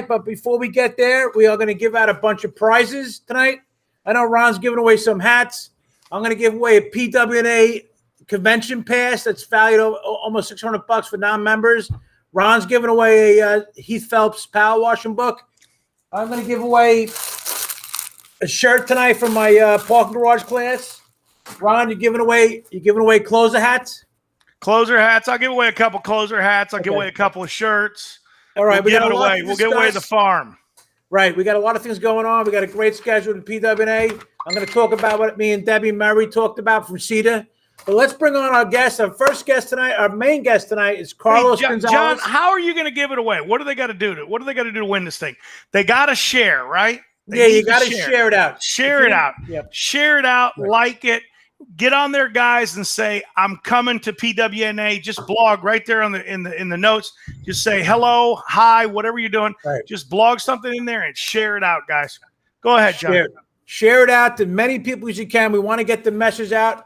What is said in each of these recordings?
but before we get there, we are going to give out a bunch of prizes tonight. I know Ron's giving away some hats. I'm going to give away a PWNA convention pass that's valued almost $600 for non-members. Ron's giving away a Heath Phelps power washing book. I'm going to give away a shirt tonight from my parking garage class. Ron, you're giving away closer hats. Closer hats. I'll give away a couple closer hats. I'll give away a couple of shirts. All right, we'll give away the farm. Right, we got a lot of things going on. We got a great schedule in PWNA. I'm going to talk about what me and Debbie Murray talked about from CETA. But let's bring on our guest. Our first guest tonight, our main guest tonight, is Carlos Gonzalez. John, how are you going to give it away? What do they got to do to win this thing? They got to share, right? You got to share it out. Share it out. Yep. Share it out. Right. Like it. Get on there, guys, and say, I'm coming to PWNA. Just blog right there on in the notes. Just say hello, hi, whatever you're doing. Right. Just blog something in there and share it out, guys. Go ahead, John. Share it out to many people as you can. We want to get the message out.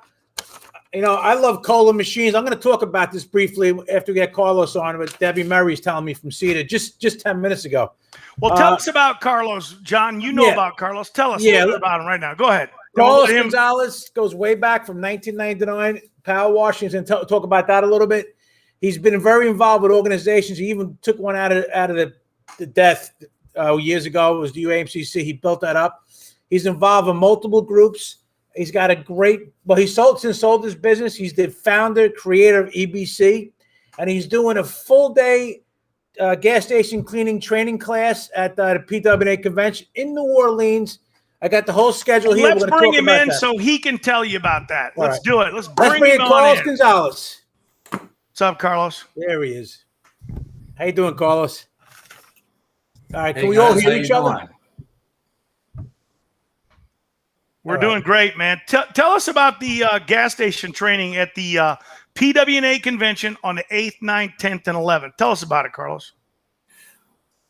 You know, I love cola machines. I'm going to talk about this briefly after we get Carlos on, but Debbie Murray's telling me from CETA just 10 minutes ago. Well, tell us about Carlos, John. You know about Carlos. Tell us a little bit about him right now. Go ahead. Carlos Gonzalez goes way back from 1999, power washing, and talk about that a little bit. He's been very involved with organizations. He even took one out of the death years ago. It was the UAMCC. He built that up. He's involved in multiple groups. He's got a great, he's sold his business. He's the founder, creator of EBC, and he's doing a full day gas station cleaning training class at the PWNA convention in New Orleans. I got the whole schedule here. Let's bring him in so he can tell you about that. Let's do it. Let's bring him on Carlos Gonzalez. What's up, Carlos? There he is. How you doing, Carlos? All right, can we all hear each other? We're doing great, man. Tell us about the gas station training at the PWNA convention on the 8th, 9th, 10th, and 11th. Tell us about it, Carlos.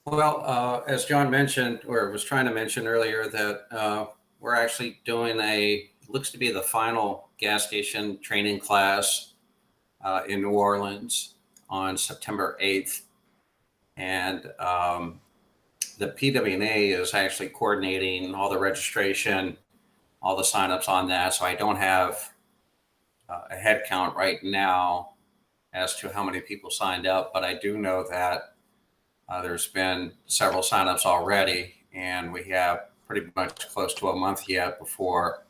Well, as John mentioned, or was trying to mention earlier, that we're actually doing looks to be the final gas station training class in New Orleans on September 8th. And the PWNA is actually coordinating all the registration, all the signups on that. So I don't have a head count right now as to how many people signed up, but I do know that there's been several signups already, and we have pretty much close to a month yet before,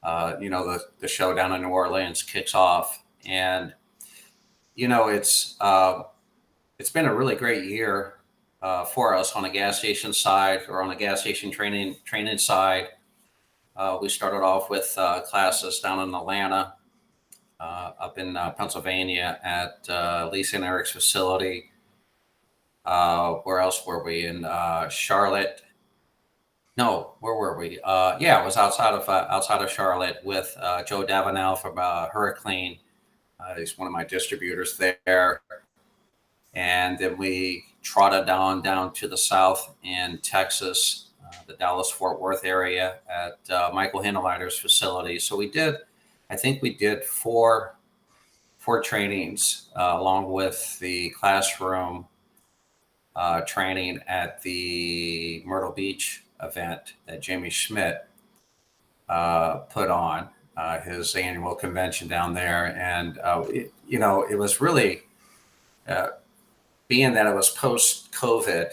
the show down in New Orleans kicks off. And, it's been a really great year for us on the gas station side, or on the gas station training side. We started off with classes down in Atlanta, up in Pennsylvania at Lisa and Eric's facility. Where else were we? In Charlotte? No, where were we? It was outside of Charlotte with Joe Davenel from Hurricane. He's one of my distributors there. And then we trotted down to the south in Texas, the Dallas-Fort Worth area at Michael Hindelleiter's facility. So I think we did four trainings along with the classroom training at the Myrtle Beach event that Jamie Schmidt put on his annual convention down there. And, it was really, being that it was post-COVID,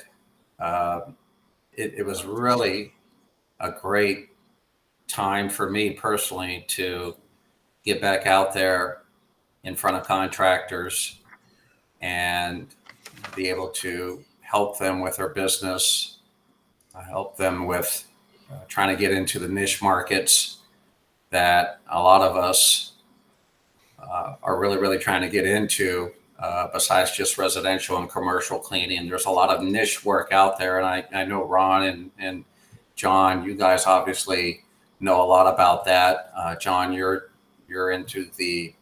it was really a great time for me personally to get back out there in front of contractors and be able to help them with their business, help them with trying to get into the niche markets that a lot of us are really, really trying to get into, besides just residential and commercial cleaning. There's a lot of niche work out there. And I know Ron and John, you guys obviously know a lot about that. John, you're into the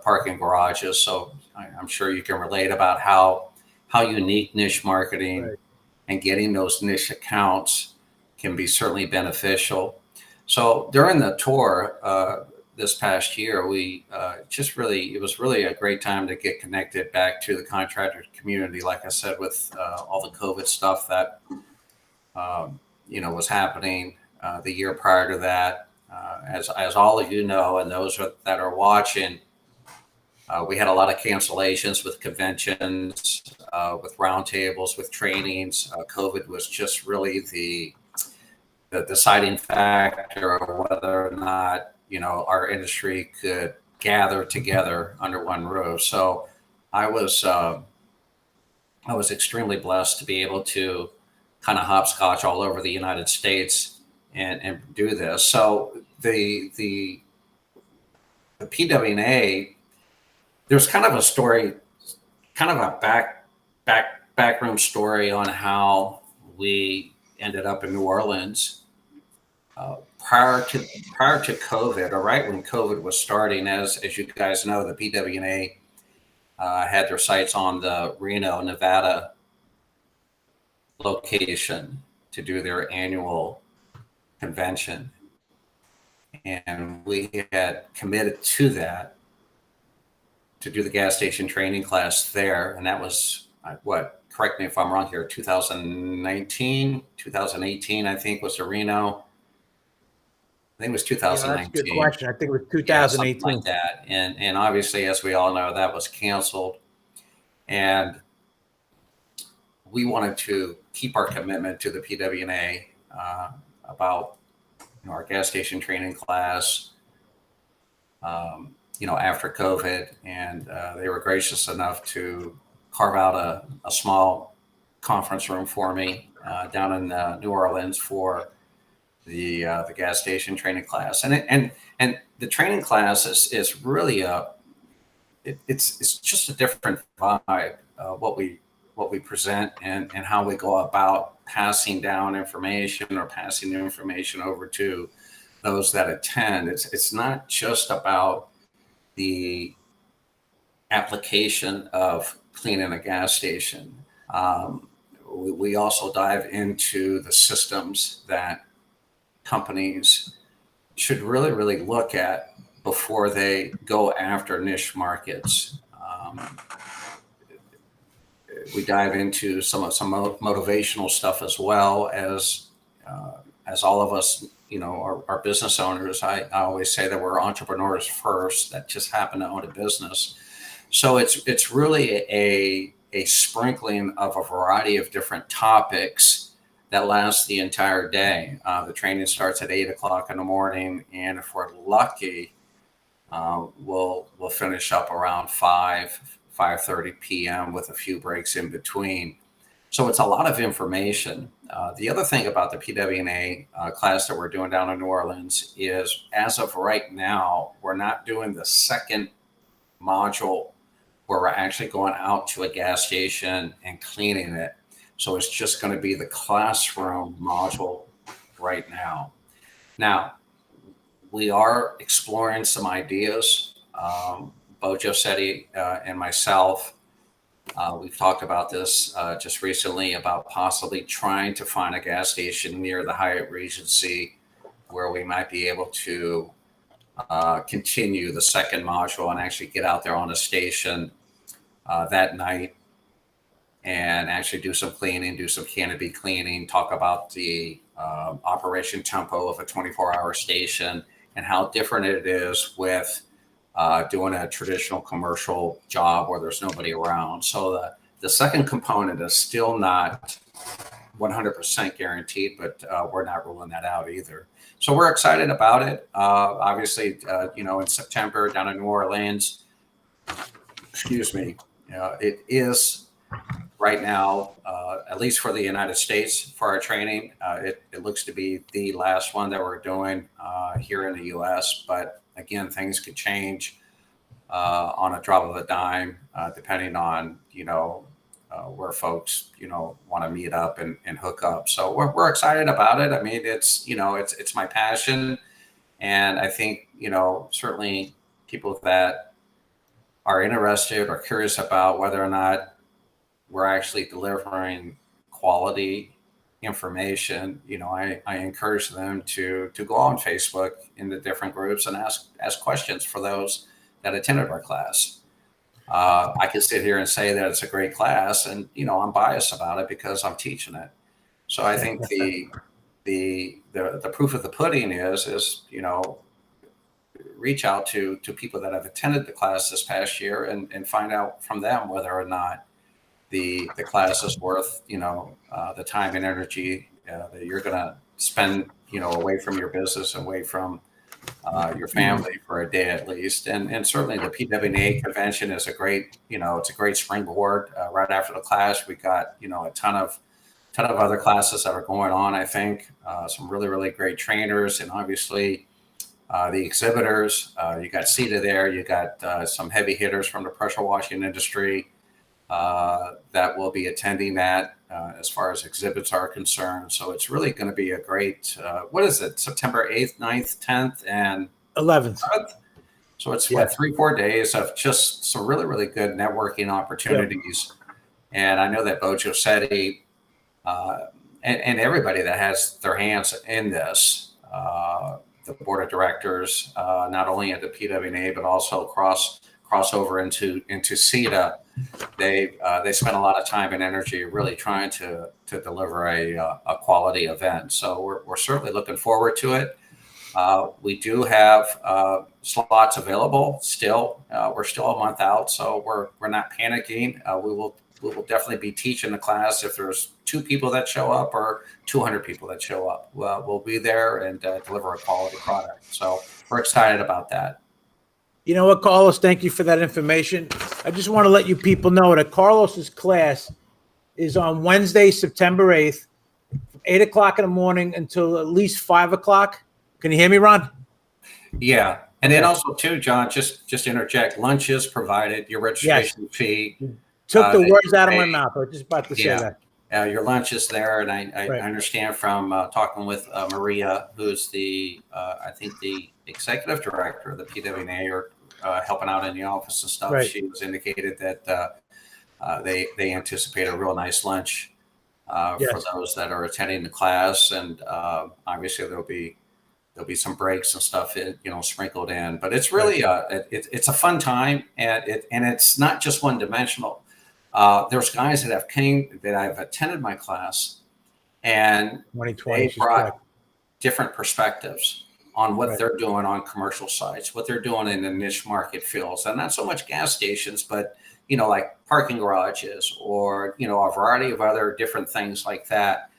parking garages. So I'm sure you can relate about how unique niche marketing and getting those niche accounts can be certainly beneficial. So during the tour, this past year, we it was really a great time to get connected back to the contractor community. Like I said, with all the COVID stuff that was happening the year prior to that, as all of you know, and those that are watching, we had a lot of cancellations with conventions, with roundtables, with trainings. COVID was just really the deciding factor of whether or not our industry could gather together under one roof. So I was extremely blessed to be able to kind of hopscotch all over the United States and do this. So the PWNA, there's kind of a story, kind of a backroom story on how we ended up in New Orleans. Prior to COVID, or right when COVID was starting, as you guys know, the PWNA had their sights on the Reno, Nevada location to do their annual convention. And we had committed to that, to do the gas station training class there. And that was correct me if I'm wrong here, 2019, 2018, I think was the Reno. I think it was 2019. Yeah, that's a good question. I think it was 2018. Yeah, like that. And obviously, as we all know, that was canceled. And we wanted to keep our commitment to the PWNA about our gas station training class, after COVID. And they were gracious enough to carve out a small conference room for me down in New Orleans for the gas station training class. And the training class is really it's just a different vibe, what we present and how we go about passing down information or passing the information over to those that attend. It's not just about the application of cleaning a gas station. We also dive into the systems that companies should really, really look at before they go after niche markets. We dive into some motivational stuff as well as all of us, are business owners. I always say that we're entrepreneurs first that just happen to own a business. So it's really a sprinkling of a variety of different topics that lasts the entire day. The training starts at 8:00 in the morning, and if we're lucky, we'll finish up around 5:30 p.m. with a few breaks in between. So it's a lot of information. The other thing about the PWNA class that we're doing down in New Orleans is, as of right now, we're not doing the second module where we're actually going out to a gas station and cleaning it. So it's just going to be the classroom module right now. Now, we are exploring some ideas. Bo Jossetti and myself, we've talked about this just recently about possibly trying to find a gas station near the Hyatt Regency where we might be able to continue the second module and actually get out there on a station that night and actually do some cleaning, do some canopy cleaning, talk about the operation tempo of a 24-hour station and how different it is with doing a traditional commercial job where there's nobody around. So the second component is still not 100% guaranteed, but we're not ruling that out either. So we're excited about it. Obviously, in September down in New Orleans, it is right now, at least for the United States, for our training, it looks to be the last one that we're doing here in the U.S. But again, things could change on a drop of a dime, depending on where folks want to meet up and hook up. So we're excited about it. I mean, it's my passion, and I think certainly people that are interested or curious about whether or not we're actually delivering quality information, I encourage them to go on Facebook in the different groups and ask questions for those that attended our class. I can sit here and say that it's a great class, and I'm biased about it because I'm teaching it. So I think the proof of the pudding is reach out to people that have attended the class this past year and find out from them whether or not the class is worth the time and energy that you're going to spend away from your business, away from your family for a day at least. And certainly the PWNA convention is a great it's a great springboard. Right after the class, we got a ton of other classes that are going on. I think some really great trainers, and obviously the exhibitors. You got CETA there. You got some heavy hitters from the pressure washing industry that will be attending that as far as exhibits are concerned. So it's really going to be a great, what is it, September 8th, 9th, 10th, and 11th. So it's 3-4 days of just some really good networking opportunities. And I know that Bo Giuseppe and everybody that has their hands in this, the board of directors, not only at the PWNA, but also crossover into CETA, they spend a lot of time and energy really trying to deliver a quality event. So we're certainly looking forward to it. We do have slots available still. We're still a month out, so we're not panicking. We will definitely be teaching the class. If there's 2 people that show up or 200 people that show up, we'll be there and deliver a quality product. So we're excited about that. You know what, Carlos? Thank you for that information. I just want to let you people know that Carlos's class is on Wednesday, September 8th, from 8 o'clock in the morning until at least 5 o'clock. Can you hear me, Ron? Yeah. And then also too, John, just interject, lunch is provided, your registration fee. Took the words out of my mouth. I was just about to say that. Your lunch is there, and I understand from talking with Maria, who's I think the executive director of the PWNA, or helping out in the office and stuff. She was indicated that they anticipate a real nice lunch for those that are attending the class, and obviously there'll be some breaks and stuff sprinkled in. But it's really it's a fun time, and it's not just one dimensional. There's guys that have attended my class, and they brought different perspectives on what they're doing on commercial sites, what they're doing in the niche market fields, and not so much gas stations, but like parking garages or a variety of other different things like that.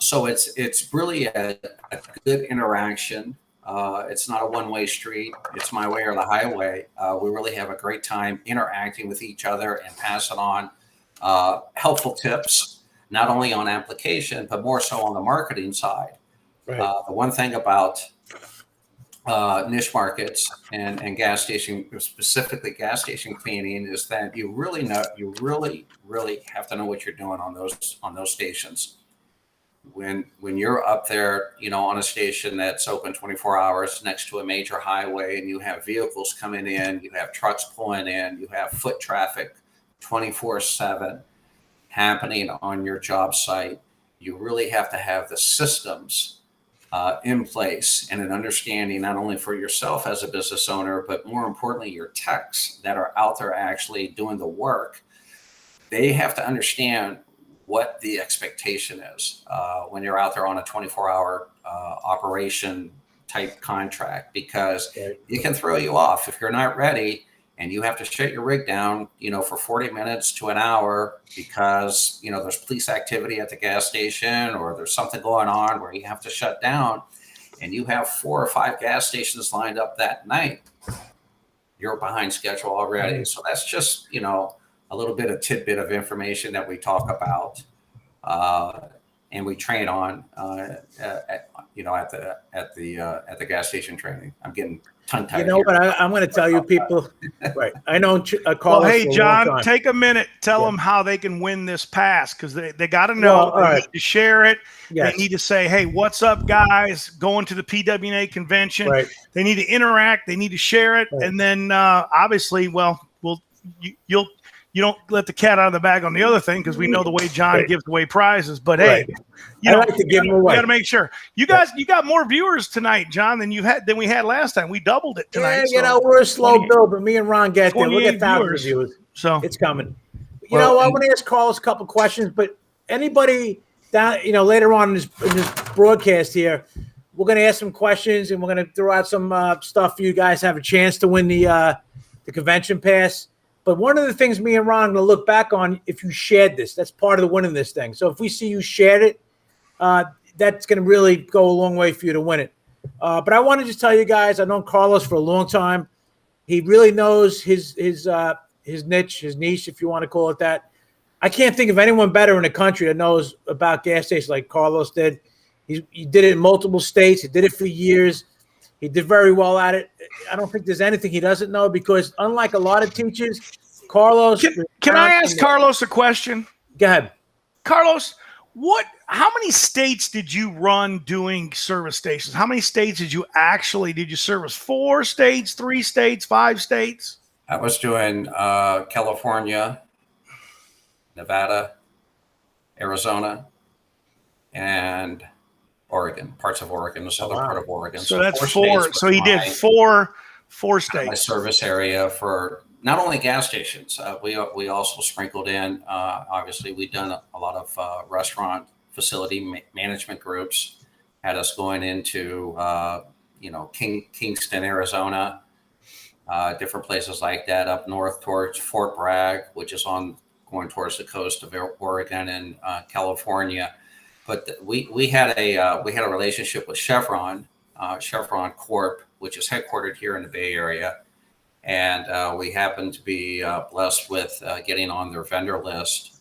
So it's really a good interaction. It's not a one-way street. It's my way or the highway. We really have a great time interacting with each other and passing on helpful tips, not only on application, but more so on the marketing side. The one thing about niche markets and gas station, specifically gas station cleaning, is that you really have to know what you're doing on those stations. When you're up there, on a station that's open 24 hours next to a major highway, and you have vehicles coming in, you have trucks pulling in, you have foot traffic 24/7 happening on your job site, you really have to have the systems in place and an understanding, not only for yourself as a business owner, but more importantly, your techs that are out there actually doing the work. They have to understand what the expectation is when you're out there on a 24-hour operation type contract, because it can throw you off if you're not ready and you have to shut your rig down, for 40 minutes to an hour because, there's police activity at the gas station, or there's something going on where you have to shut down, and you have 4 or 5 gas stations lined up that night. You're behind schedule already. So that's just, a little bit of tidbit of information that we talk about and we train on, at the gas station training. I'm getting tongue-tied. You know what? I'm going to tell you people. Right. I know. Well, hey, John, take a minute. Tell them how they can win this pass, because they got to know. They need to share it. Yes. They need to say, "Hey, what's up, guys? Going to the PWNA convention." Right. They need to interact. They need to share it, and then obviously, you'll you don't let the cat out of the bag on the other thing, because we know the way John gives away prizes. But Right. hey, you know, like to give them we away. got to make sure you guys you got more viewers tonight, John, than we had last time. We doubled it tonight. Yeah, so you know, we're a slow 28 build, but me and Ron get there. We'll 28 get thousands of viewers. viewers. So It's coming. You Well, know, I and- want to ask Carlos a couple questions, but anybody down, you know, later on in this broadcast here, we're going to ask some questions and we're going to throw out some stuff for you guys to have a chance to win the convention pass. But one of the things me and Ron are going to look back on, if you shared this, that's part of the winning this thing. So if we see you shared it, that's going to really go a long way for you to win it. But I want to just tell you guys, I've known Carlos for a long time. He really knows his niche, his niche, if you want to call it that. I can't think of anyone better in the country that knows about gas stations like Carlos did. He did it in multiple states. He did it for years. He did very well at it. I don't think there's anything he doesn't know, because unlike a lot of teachers, Carlos. Can I ask Carlos a question? Go ahead. Carlos, how many states did you run doing service stations? How many states did you service? 4 states, 3 states, 5 states? I was doing California, Nevada, Arizona, and Oregon, parts of Oregon, the southern part of Oregon. So that's 4. states So he did four states. My service area for not only gas stations. We also sprinkled in, obviously, we've done a lot of restaurant facility management groups, had us going into, Kingston, Arizona, different places like that, up north towards Fort Bragg, which is going towards the coast of Oregon and California. But we had a relationship with Chevron Corp, which is headquartered here in the Bay Area, and we happened to be blessed with getting on their vendor list,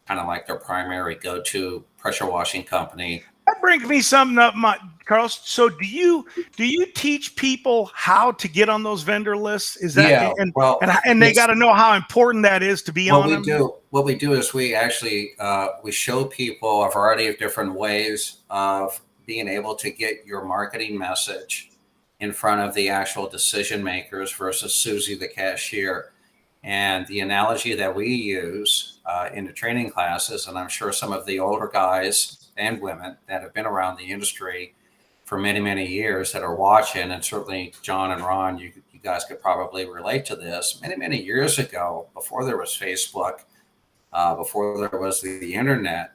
kind of like their primary go-to pressure washing company. That brings me something up, Carlos. So do you teach people how to get on those vendor lists? Is that and they got to know how important that is to be on them? What we do is we actually we show people a variety of different ways of being able to get your marketing message in front of the actual decision makers versus Susie the cashier. And the analogy that we use in the training classes, and I'm sure some of the older guys and women that have been around the industry for many, many years that are watching, and certainly John and Ron, you guys could probably relate to this. Many, many years ago, before there was Facebook, before there was the internet,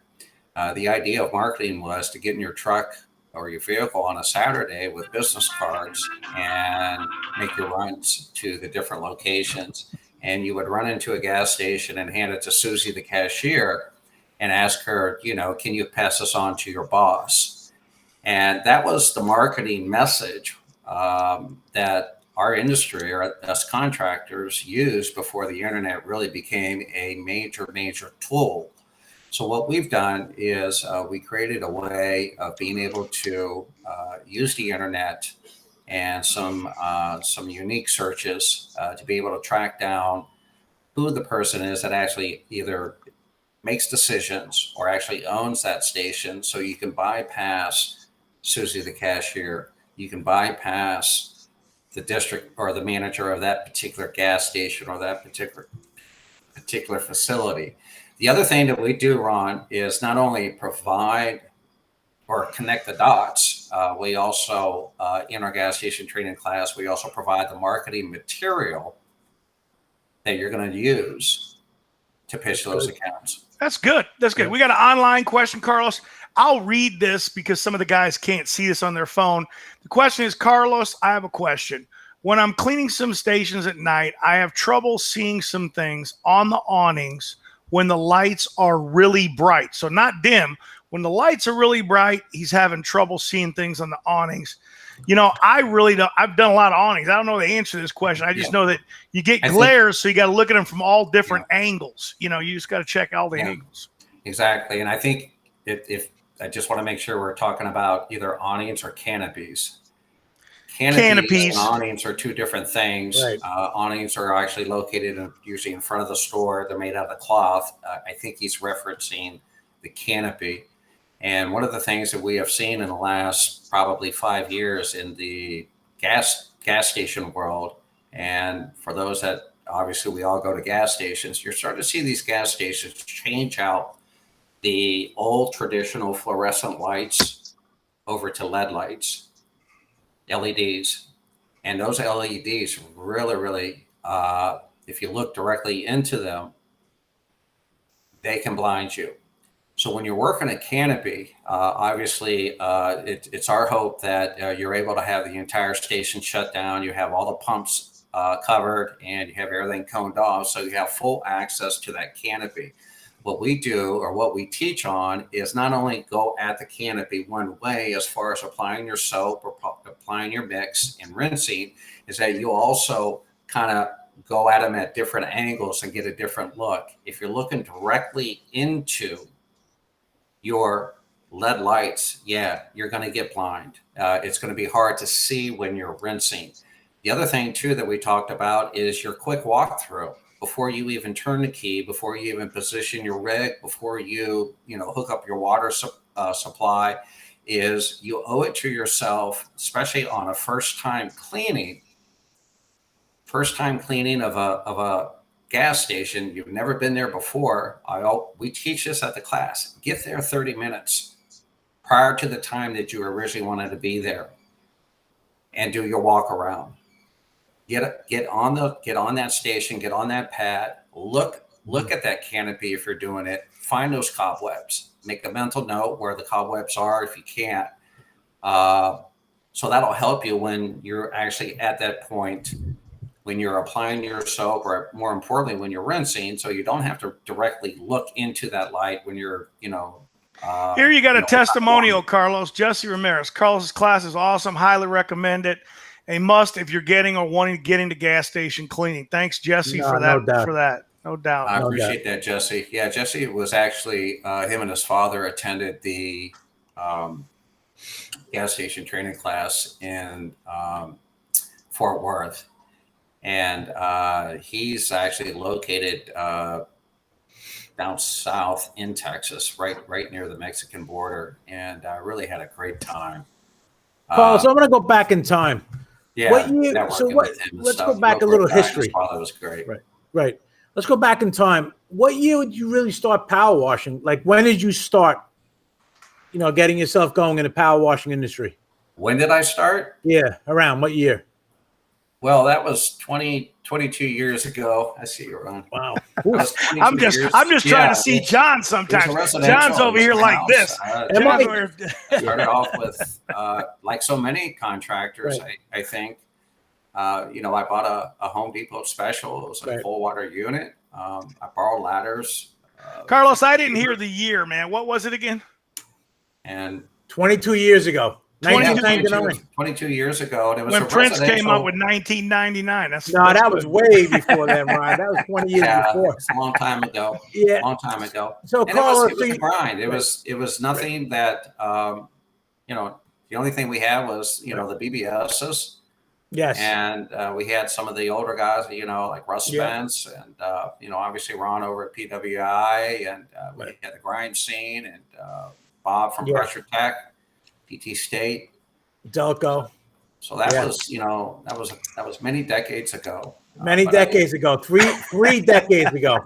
the idea of marketing was to get in your truck or your vehicle on a Saturday with business cards and make your runs to the different locations. And you would run into a gas station and hand it to Susie, the cashier, and ask her, can you pass this on to your boss? And that was the marketing message that our industry, or us contractors, used before the internet really became a major, major tool. So what we've done is we created a way of being able to use the internet and some unique searches to be able to track down who the person is that actually either makes decisions or actually owns that station. So you can bypass Susie the cashier. You can bypass the district or the manager of that particular gas station or that particular facility. The other thing that we do, Ron, is not only provide or connect the dots. We also, in our gas station training class, we also provide the marketing material that you're going to use to pitch those accounts. That's good. That's good. We got an online question, Carlos. I'll read this because some of the guys can't see this on their phone. The question is, Carlos, I have a question. When I'm cleaning some stations at night, I have trouble seeing some things on the awnings when the lights are really bright. So not dim. When the lights are really bright, he's having trouble seeing things on the awnings. I really don't. I've done a lot of awnings. I don't know the answer to this question. I just know that you get glares, so you got to look at them from all different angles. You just got to check all the angles. Exactly. And I think if I just want to make sure we're talking about either awnings or canopies. Canopies and awnings are two different things. Right. Awnings are actually located usually in front of the store. They're made out of cloth. I think he's referencing the canopy. And one of the things that we have seen in the last probably 5 years in the gas station world, and for those that obviously we all go to gas stations. You're starting to see these gas stations change out the old traditional fluorescent lights over to LED lights, LEDs. And those LEDs really, really, if you look directly into them, they can blind you. So when you're working a canopy, obviously it's our hope that you're able to have the entire station shut down. You have all the pumps covered and you have everything coned off. So you have full access to that canopy. What we do, or what we teach on, is not only go at the canopy one way as far as applying your soap or applying your mix and rinsing, is that you also kind of go at them at different angles and get a different look. If you're looking directly into your LED lights, yeah, you're going to get blind. It's going to be hard to see when you're rinsing. The other thing too that we talked about is your quick walkthrough. Before you even turn the key, before you even position your rig, before you hook up your water supply, is you owe it to yourself, especially on a first time cleaning of a gas station. You've never been there before. We teach this at the class. Get there 30 minutes prior to the time that you originally wanted to be there, and do your walk around. Get on that station, get on that pad, look at that canopy if you're doing it, find those cobwebs, make a mental note where the cobwebs are if you can't. So that'll help you when you're actually at that point, when you're applying your soap, or more importantly, when you're rinsing, so you don't have to directly look into that light when you're, Here you got a testimonial, Carlos. Jesse Ramirez. Carlos's class is awesome. Highly recommend it. A must if you're getting or wanting to get into gas station cleaning. Thanks, Jesse, for that. No doubt. I appreciate that, Jesse. Yeah, Jesse was actually, him and his father attended the gas station training class in Fort Worth. And he's actually located down south in Texas, right near the Mexican border. And I really had a great time. Paul, so I'm going to go back in time. Yeah. What year? So let's go back a little history. That was great. Right. Let's go back in time. What year did you really start power washing? Like, when did you start, getting yourself going in the power washing industry? When did I start? Yeah. Around what year? Well, that was 22 years ago. I see you're on. Wow. I'm just trying to see John sometimes. John's over here like this. Started off with, like so many contractors, right. I think, I bought a Home Depot special. It was a full water unit. I borrowed ladders. Carlos, I didn't hear the year, man. What was it again? And 22 years ago. 22 years ago. And it was when Prince came up with 1999. That was way before then, Ryan. That was 20 years before. It's a long time ago. Yeah. Long time ago. So, Carlos, it was a grind. It was nothing that, the only thing we had was, the BBSs. Yes. And we had some of the older guys, like Russ Spence and, obviously Ron over at PWI, and we had the grind scene, and Bob from Pressure Tech. PT State, Delco. So that was many decades ago. Many decades ago, three decades ago.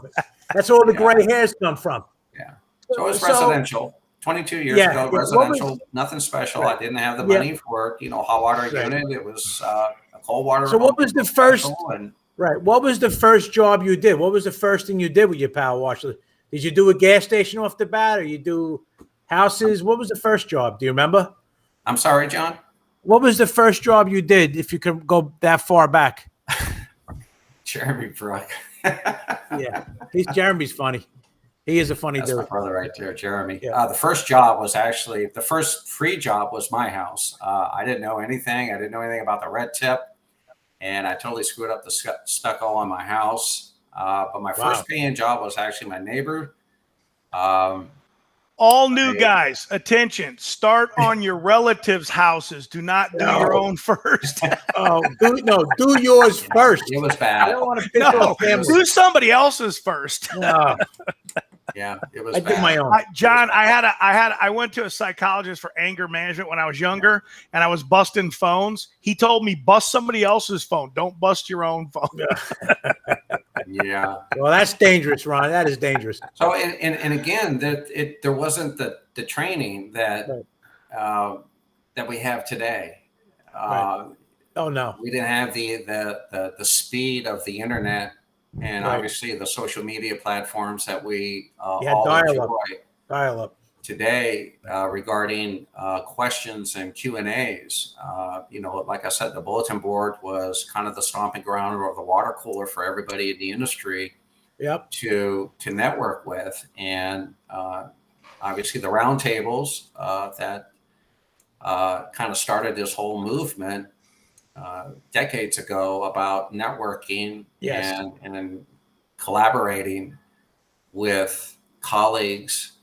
That's where all the gray hairs come from. Yeah. So it was residential. 22 years ago, residential, nothing special. I didn't have the money for hot water unit. It was a cold water. So what was the first? What was the first job you did? What was the first thing you did with your power washer? Did you do a gas station off the bat, or you do houses? What was the first job? Do you remember? I'm sorry, John. What was the first job you did, if you can go that far back? Jeremy Brook. Jeremy's funny. He is a funny That's dude. My brother right there, Jeremy. Yeah. The first job was actually, the first free job was my house. I didn't know anything. I didn't know anything about the red tip. And I totally screwed up the stucco on my house. But my first paying job was actually my neighbor. All new guys, attention, start on your relatives' houses. Do not do your own first. Do yours first. It was bad. I don't want to piss off family. Do somebody else's first. No. Yeah, it was I bad. did my own. John, I went to a psychologist for anger management when I was younger, and I was busting phones. He told me, bust somebody else's phone. Don't bust your own phone. Yeah. Well, that's dangerous, Ron. That is dangerous. So and again, there wasn't the training that that we have today. Right. Oh no. We didn't have the speed of the internet and Right. obviously the social media platforms that we You had all dial-up. enjoy Dial-up. today regarding questions and Q&As. Like I said, the bulletin board was kind of the stomping ground or the water cooler for everybody in the industry. Yep. To network with, and obviously the roundtables that kind of started this whole movement decades ago about networking Yes. and collaborating with colleagues.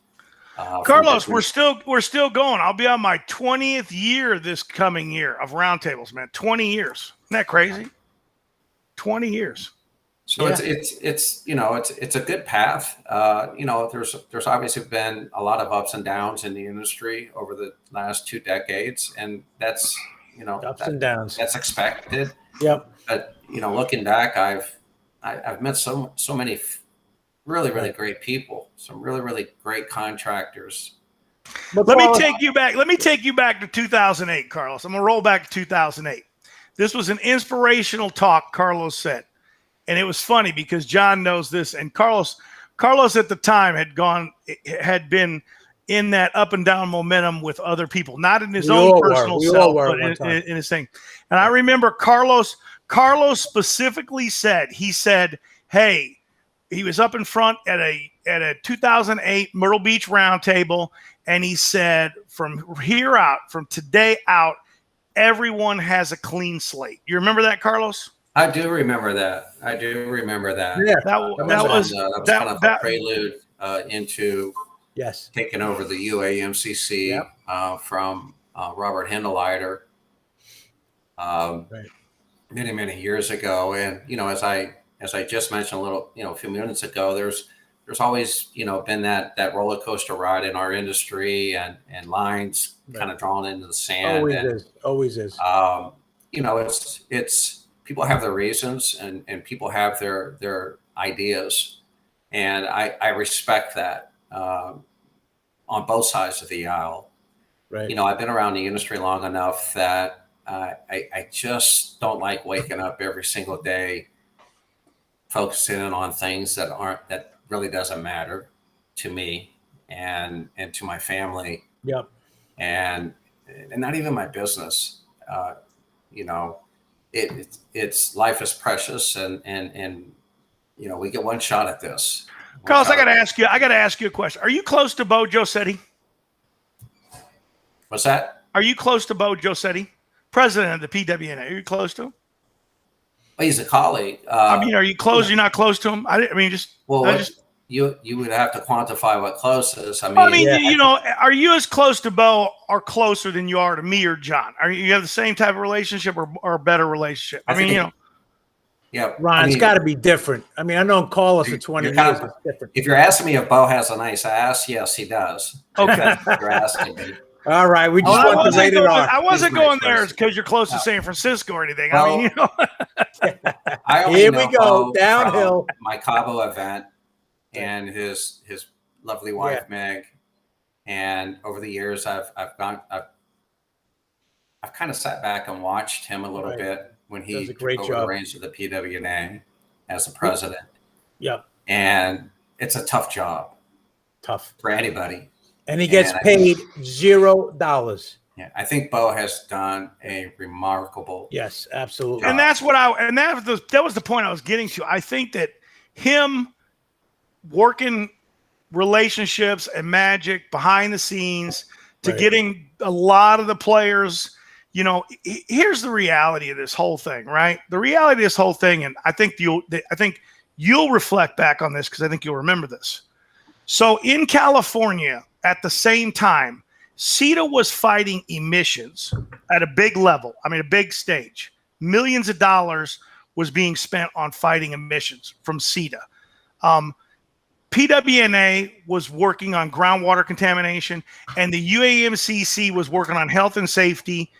Carlos, we're still going. I'll be on my 20th year this coming year of roundtables, man. 20 years. Isn't that crazy? 20 years. So Yeah. it's a good path. There's obviously been a lot of ups and downs in the industry over the last 2 decades, and that's Ups and downs. That's expected. Yep. But looking back, I've met so many really great people, some really great contractors. But Let me take you back. Let me take you back to 2008, Carlos. I'm gonna roll back to 2008. This was an inspirational talk Carlos said. And it was funny because John knows this, and Carlos at the time had been in that up and down momentum with other people, not in his own personal self, but in his thing. And I remember Carlos specifically said, hey, he was up in front at a 2008 Myrtle Beach roundtable, and he said, from today out, everyone has a clean slate. You remember that, Carlos? I do remember that. Yeah. That was kind of a prelude into Yes. taking over the UAMCC from Robert Hindeleiter many years ago. And as I just mentioned a few minutes ago, there's always been that roller coaster ride in our industry and lines kind of drawn into the sand. Always is. It's people have their reasons and people have their ideas, and I respect that on both sides of the aisle. Right. I've been around the industry long enough that I just don't like waking up every single day focusing on things that really doesn't matter to me and to my family. Yep. And not even my business. It's life is precious, and we get one shot at this. Carlos, I got to ask you a question. Are you close to Bo Josetti? What's that? Are you close to Bo Josetti, president of the PWNA? Are you close to him? Well, he's a colleague. Are you close? You're not close to him? You would have to quantify what close is. Are you as close to Bo or closer than you are to me or John? You have the same type of relationship or a better relationship? Yeah, Ron, it's got to be different. I know Carlos for 20 years. It's different. If you're asking me if Bo has a nice ass, yes, he does. Okay. You're asking me. All right, we just want to rate it on. I wasn't going there because you're close to San Francisco or anything. Well, Here we go, downhill. My Cabo event and his lovely wife Meg, and over the years I've kind of sat back and watched him a little bit when he took over the reins of the PWNA as the president. Yep. And it's a tough job. Tough for anybody. And he gets paid $0. Yeah, I think Bo has done a remarkable. Yes, absolutely. job. And that's what that was the point I was getting to. I think that him working relationships and magic behind the scenes to getting a lot of the players, here's the reality of this whole thing, right? The reality of this whole thing, and I think you'll reflect back on this because I think you'll remember this. So in California, at the same time, CETA was fighting emissions at a big level. A big stage. Millions of dollars was being spent on fighting emissions from CETA. PWNA was working on groundwater contamination, and the UAMCC was working on health and safety.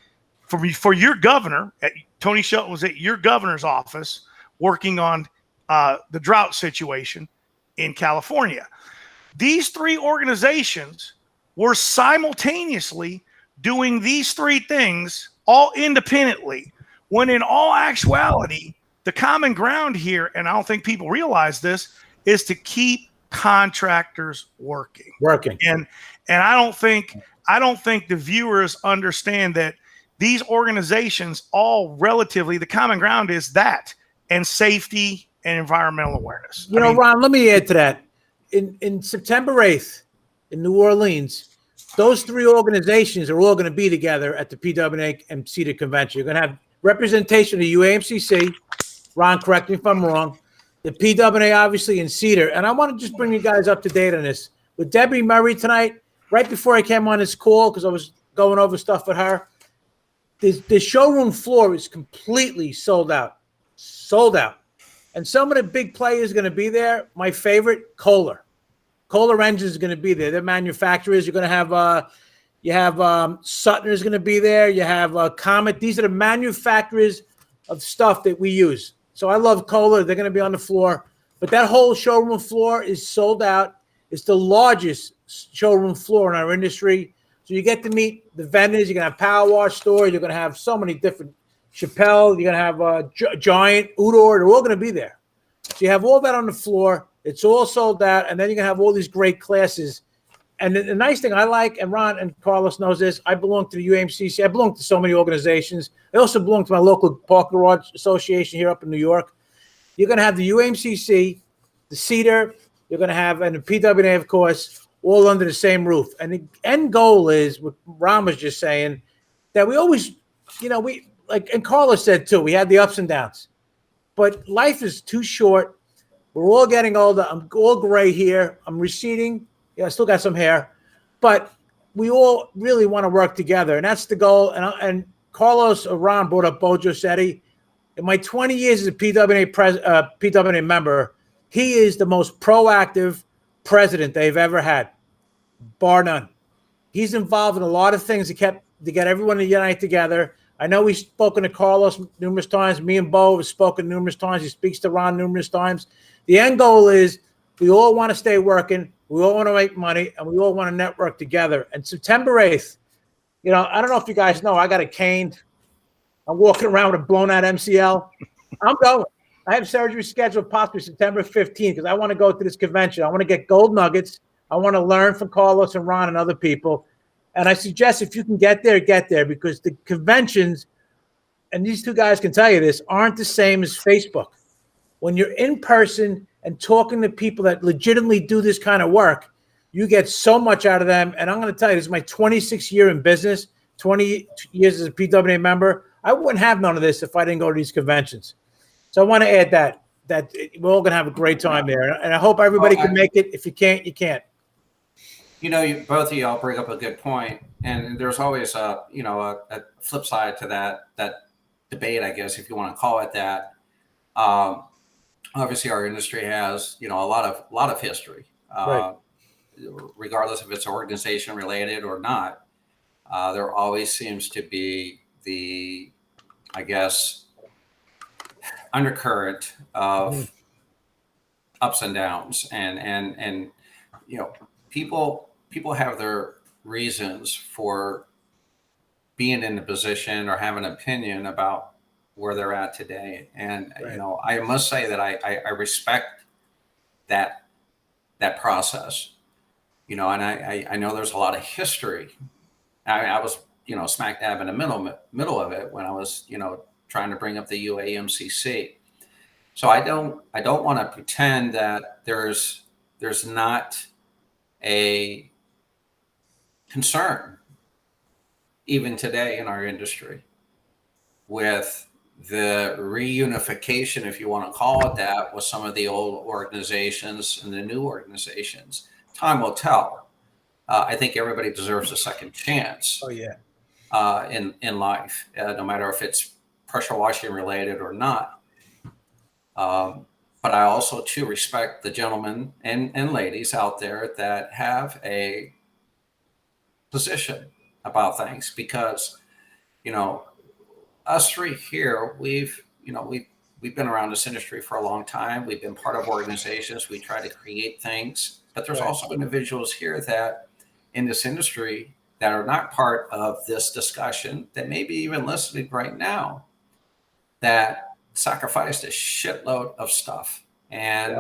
For your governor, Tony Shelton was at your governor's office working on the drought situation in California. These three organizations were simultaneously doing these three things all independently, when in all actuality, the common ground here, and I don't think people realize this, is to keep contractors working. And I don't think the viewers understand that these organizations all relatively, the common ground is that, and safety and environmental awareness. You know, Ron, let me add to that. In September 8th in New Orleans, those three organizations are all going to be together at the PWNA and CETA convention. You're going to have representation of the UAMCC. Ron, correct me if I'm wrong. The PWNA, obviously, and CETA. And I want to just bring you guys up to date on this. With Debbie Murray tonight, right before I came on this call, because I was going over stuff with her, the showroom floor is completely sold out. Sold out. And some of the big players are going to be there. My favorite, Kohler. Kohler Engines is going to be there. They're manufacturers. You're going to have Sutner is going to be there. You have Comet. These are the manufacturers of stuff that we use. So I love Kohler. They're going to be on the floor. But that whole showroom floor is sold out. It's the largest showroom floor in our industry. So you get to meet the vendors. You're going to have power wash stores. You're going to have so many different Chappelle. You're going to have Giant, Udor. They're all going to be there. So you have all that on the floor. It's all sold out. And then you're going to have all these great classes. And the nice thing I like, and Ron and Carlos knows this, I belong to the UAMCC. I belong to so many organizations. I also belong to my local park garage association here up in New York. You're going to have the UAMCC, the CETA, you're going to have, and the PWNA, of course, all under the same roof. And the end goal is, what Ron was just saying, that we always, we, like, and Carlos said too, we had the ups and downs. But life is too short. We're all getting older. I'm all gray here. I'm receding. Yeah, I still got some hair. But we all really want to work together. And that's the goal. And Carlos or Ron brought up Bo Giuseppe. In my 20 years as a PWNA member, he is the most proactive president they've ever had, bar none. He's involved in a lot of things to get everyone to unite together. I know we've spoken to Carlos numerous times. Me and Bo have spoken numerous times. He speaks to Ron numerous times. The end goal is we all want to stay working. We all want to make money, and we all want to network together. And September 8th, I don't know if you guys know, I got a cane. I'm walking around with a blown out MCL. I'm going. I have surgery scheduled possibly September 15th because I want to go to this convention. I want to get gold nuggets. I want to learn from Carlos and Ron and other people. And I suggest if you can get there because the conventions, and these two guys can tell you this, aren't the same as Facebook. When you're in person and talking to people that legitimately do this kind of work, you get so much out of them. And I'm going to tell you, this is my 26th year in business, 20 years as a PWNA member. I wouldn't have none of this if I didn't go to these conventions. So I want to add that we're all going to have a great time there. And I hope everybody can make it. If you can't, you can't. Both of y'all bring up a good point. And there's always a flip side to that debate, I guess, if you want to call it that. Obviously, our industry has, a lot of history, right. Regardless if it's organization related or not. There always seems to be the, I guess, undercurrent of ups and downs, and people have their reasons for being in a position or have an opinion about where they're at today. And, right. I must say that I respect that process, and I know there's a lot of history. I was, smack dab in the middle of it when I was, trying to bring up the UAMCC. So I don't want to pretend that there's not a concern even today in our industry with the reunification, if you want to call it that, with some of the old organizations and the new organizations. Time will tell. I think everybody deserves a second chance. Oh yeah. In life, no matter if it's pressure washing related or not. But I also too respect the gentlemen and ladies out there that have a position about things, because us three here, we've we've been around this industry for a long time. We've been part of organizations. We try to create things, but there's also individuals here that in this industry that are not part of this discussion, that may be even listening right now, that sacrificed a shitload of stuff and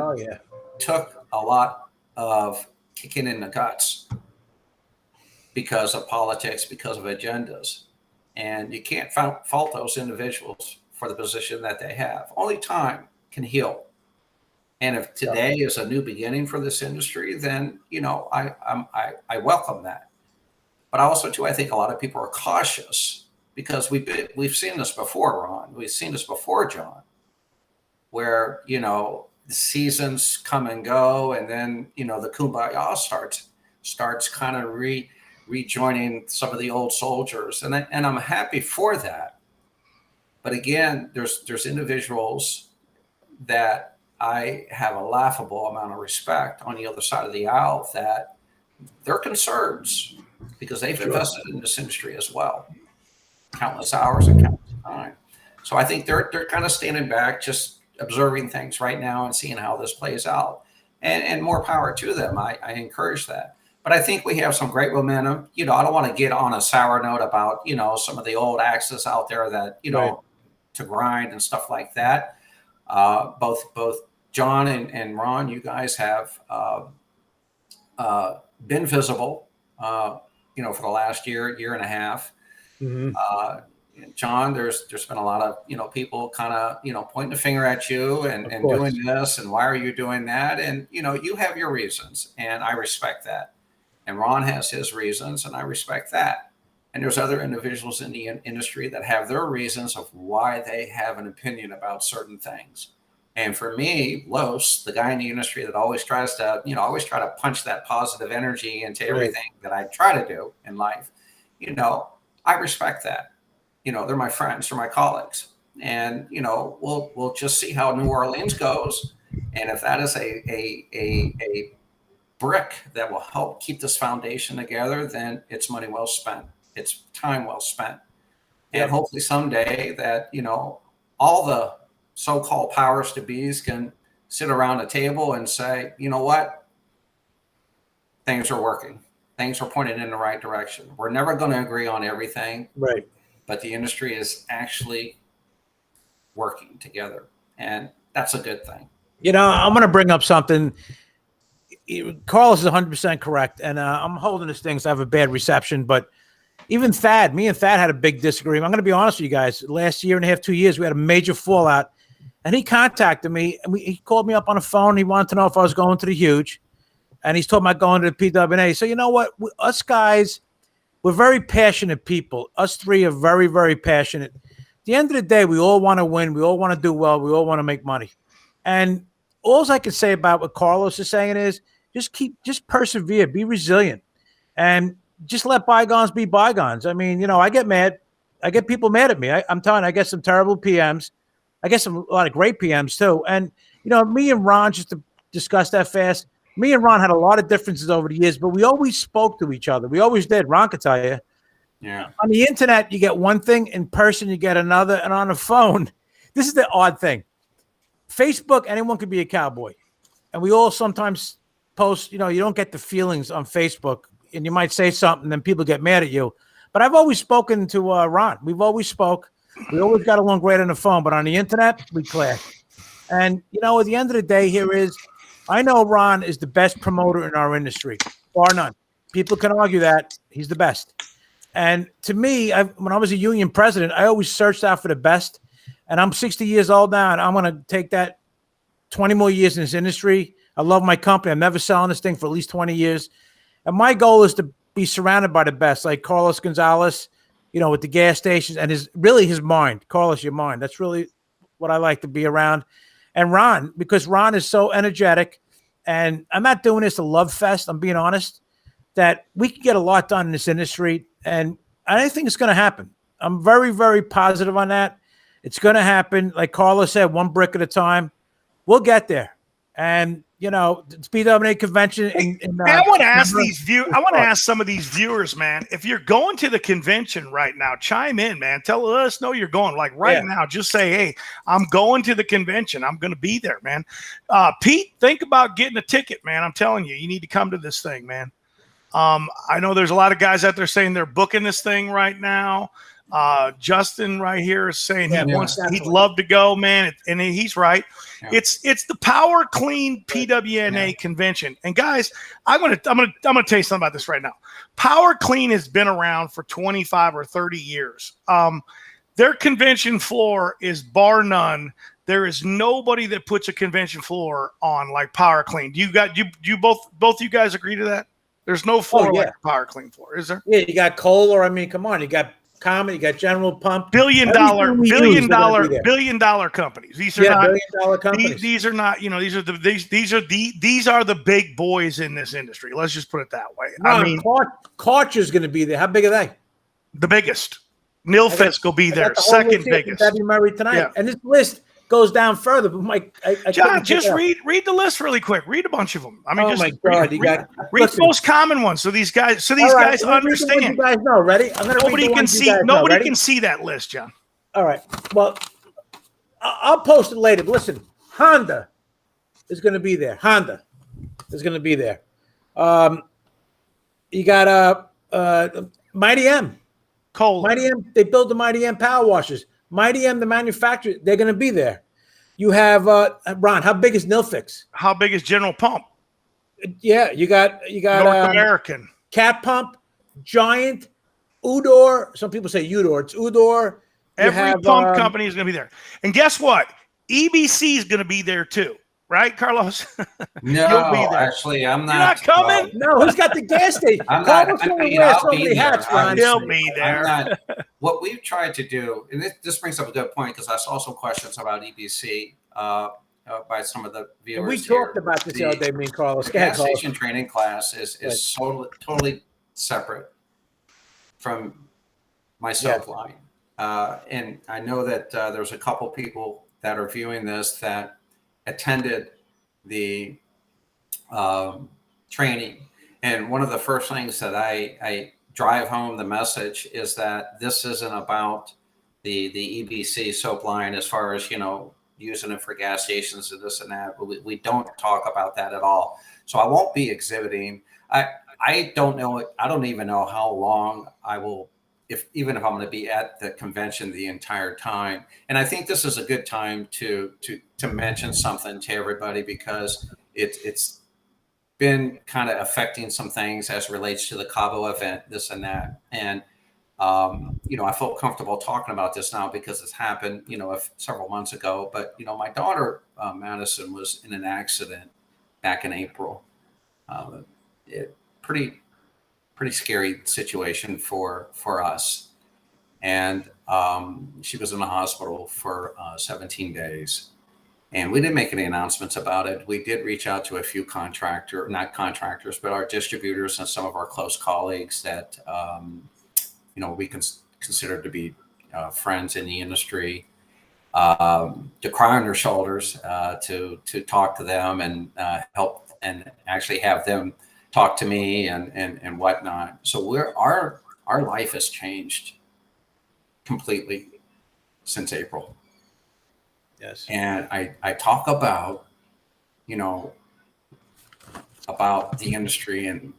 took a lot of kicking in the guts because of politics, because of agendas. And you can't fault those individuals for the position that they have. Only time can heal. And if today is a new beginning for this industry, then, you know, I welcome that. But also, too, I think a lot of people are cautious because we've seen this before, Ron. We've seen this before, John, where, you know, the seasons come and go, and then, you know, the kumbaya starts kind of rejoining some of the old soldiers. And I'm happy for that. But again, there's individuals that I have a laughable amount of respect on the other side of the aisle that their concerns, because they've invested in this industry as well, countless hours and countless time. So I think they're kind of standing back, just observing things right now and seeing how this plays out. And more power to them. I encourage that. But I think we have some great momentum. You know, I don't want to get on a sour note about, you know, some of the old axes out there that, you know, to grind and stuff like that. Both John and Ron, you guys have been visible, you know, for the last year and a half. John, there's been a lot of, you know, people kind of, you know, pointing the finger at you and doing this and why are you doing that? And, you know, you have your reasons and I respect that. And Ron has his reasons and I respect that. And there's other individuals in the industry that have their reasons of why they have an opinion about certain things. And for me, Los, the guy in the industry that always tries to, you know, always try to punch that positive energy into everything that I try to do in life, you know, I respect that. You know, they're my friends, they're my colleagues. And, you know, we'll just see how New Orleans goes. And if that is a brick that will help keep this foundation together, then it's money well spent. It's time well spent. And hopefully someday that, you know, all the so-called powers to be's can sit around a table and say, you know what? Things are working. Things are pointed in the right direction. We're never going to agree on everything. Right. But the industry is actually working together. And that's a good thing. You know, I'm going to bring up something. Carlos is 100% correct. And I'm holding this thing so I have a bad reception. But even Thad, me and Thad had a big disagreement. I'm going to be honest with you guys. Last year and a half, 2 years, we had a major fallout. And he contacted me. And he called me up on the phone. He wanted to know if I was going to the Huge. And he's talking about going to the PWNA. So you know what? Us guys, we're very passionate people. Us three are very, very passionate. At the end of the day, we all want to win. We all want to do well. We all want to make money. And all I can say about what Carlos is saying is just persevere, be resilient, and just let bygones be bygones. I mean, you know, I get mad. I get people mad at me. I'm telling you, I get some terrible PMs. I get a lot of great PMs too. And, you know, me and Ron, just to discuss that fast, me and Ron had a lot of differences over the years, but we always spoke to each other. We always did. Ron could tell you. Yeah. On the internet, you get one thing. In person, you get another. And on the phone, this is the odd thing. Facebook, anyone could be a cowboy. And we all sometimes post, you know, you don't get the feelings on Facebook. And you might say something, then people get mad at you. But I've always spoken to Ron. We've always spoke. We always got along great on the phone. But on the internet, we clash. And, you know, at the end of the day here is, I know Ron is the best promoter in our industry, bar none. People can argue that. He's the best. And to me, when I was a union president, I always searched out for the best. And I'm 60 years old now, and I'm going to take that 20 more years in this industry. I love my company. I'm never selling this thing for at least 20 years. And my goal is to be surrounded by the best, like Carlos Gonzalez, you know, with the gas stations and his mind. Carlos, your mind. That's really what I like to be around. And Ron, because Ron is so energetic, and I'm not doing this to love fest, I'm being honest, that we can get a lot done in this industry, and I think it's going to happen. I'm very, very positive on that. It's going to happen. Like Carlos said, one brick at a time. We'll get there. And, it's PWNA convention. I want to ask I want to ask some of these viewers, man, if you're going to the convention right now, chime in, man. Let us know you're going. Like now, just say, hey, I'm going to the convention. I'm going to be there, man. Pete, think about getting a ticket, man. I'm telling you, you need to come to this thing, man. I know there's a lot of guys out there saying they're booking this thing right now. Justin right here is saying he'd love to go, man. And he's right. Yeah. It's the Power Clean PWNA convention. And guys, I'm gonna tell you something about this right now. Power Clean has been around for 25 or 30 years. Their convention floor is bar none. There is nobody that puts a convention floor on like Power Clean. Do you both you guys agree to that? There's no floor like Power Clean floor, is there? Yeah, you got Kohler. I mean, come on, you got Comet, you got General Pump, billion dollar companies. These are not billion-dollar companies. These are not, these are the big boys in this industry. Let's just put it that way. No, I mean, Karcher's going to be there. How big are they? The biggest. Nilfisk will be there, second biggest. February tonight, and this list goes down further. But Mike, John, just read the list really quick. Read a bunch of them. I mean, my God, read the most common ones. So these guys understand. You guys know, ready? Nobody can see that list, John. All right. Well, I'll post it later. But listen, Honda is going to be there. Honda is going to be there. You got Mighty M. Kohler. Mighty M. They build the Mighty M power washers. Mighty M, the manufacturer, they're going to be there. You have Ron. How big is Nilfisk? How big is General Pump? Yeah, you got North American, Cat Pump, Giant, Udor. Some people say Udor. It's Udor. Every pump company is going to be there. And guess what? EBC is going to be there too. Right, Carlos? No, you'll be there. Actually, I'm not. You're not coming? No, who's got the gas station? Carlos will wear so many hats, Ron. He'll be there. What we've tried to do, and this brings up a good point, because I saw some questions about EBC by some of the viewers. We talked about this the other day, me and Carlos. The gas station training class is totally separate from my soap line. And I know that there's a couple people that are viewing this that attended the training, and one of the first things that I drive home the message is that this isn't about the EBC soap line as far as using it for gas stations and this and that. We don't talk about that at all. So I won't be exhibiting. I don't know. I don't even know how long I will, even if I'm going to be at the convention the entire time. And I think this is a good time to mention something to everybody, because it's been kind of affecting some things as relates to the Cabo event, this and that. And, I feel comfortable talking about this now because it's happened, several months ago. But, my daughter, Madison, was in an accident back in April. Pretty scary situation for us. And she was in the hospital for 17 days. And we didn't make any announcements about it. We did reach out to a few not contractors, but our distributors and some of our close colleagues that, we consider to be friends in the industry, to cry on their shoulders, to talk to them and help and actually have them talk to me and whatnot. So our life has changed completely since April. Yes. And I talk about, about the industry and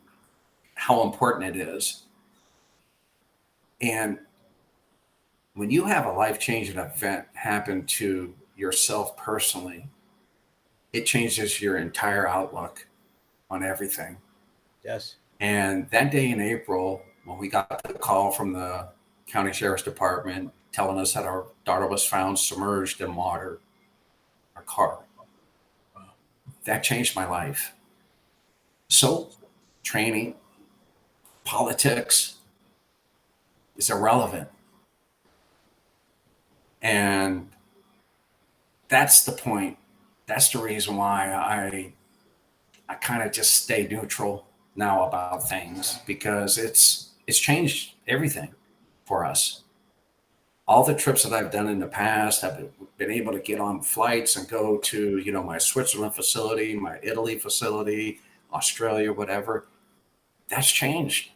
how important it is. And when you have a life-changing event happen to yourself personally, it changes your entire outlook on everything. Yes. And that day in April, when we got the call from the county sheriff's department telling us that our daughter was found submerged in water, our car, that changed my life. So training, politics is irrelevant. And that's the point. That's the reason why I kind of just stay neutral now about things, because it's changed everything for us. all the trips that I've done in the past, I've been able to get on flights and go to, you know, my Switzerland facility, my Italy facility, Australia, whatever. That's changed.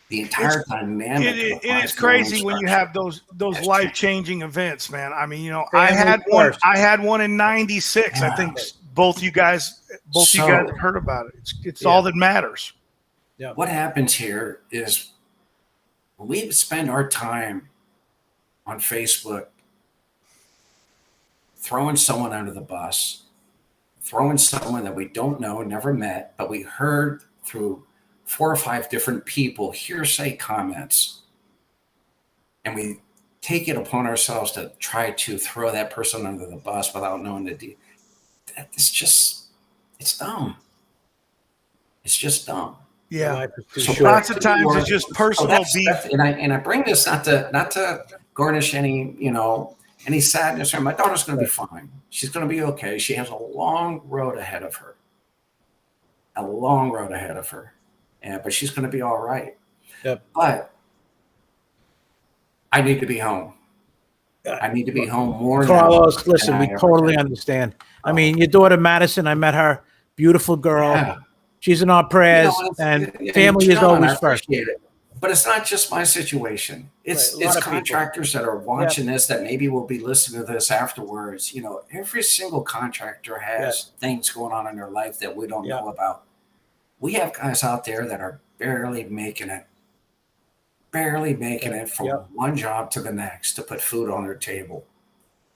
The entire dynamic. It is crazy when you have those life-changing events, man. I mean, you know, I had one in '96. I think both you guys have heard about it. It's all that matters. Yeah. What happens here is we spend our time on Facebook throwing someone under the bus, throwing someone that we don't know, never met, but we heard through 4 or 5 different people, hearsay comments, and we take it upon ourselves to try to throw that person under the bus without knowing the deal. It's dumb. It's just dumb. Yeah. So lots of times it's just personal beef. And I bring this not to garnish any, you know, any sadness. My daughter's going to be fine. She's going to be okay. She has a long road ahead of her. But she's going to be all right. Yep. But I need to be home. I need to be home more. Carlos, listen, we totally understand. I mean, your daughter Madison, I met her, beautiful girl. Yeah. She's in our prayers, and family is always first. But it's not just my situation. It's contractors that are watching this that maybe will be listening to this afterwards. You know, every single contractor has things going on in their life that we don't know about. We have guys out there that are barely making it from one job to the next to put food on their table.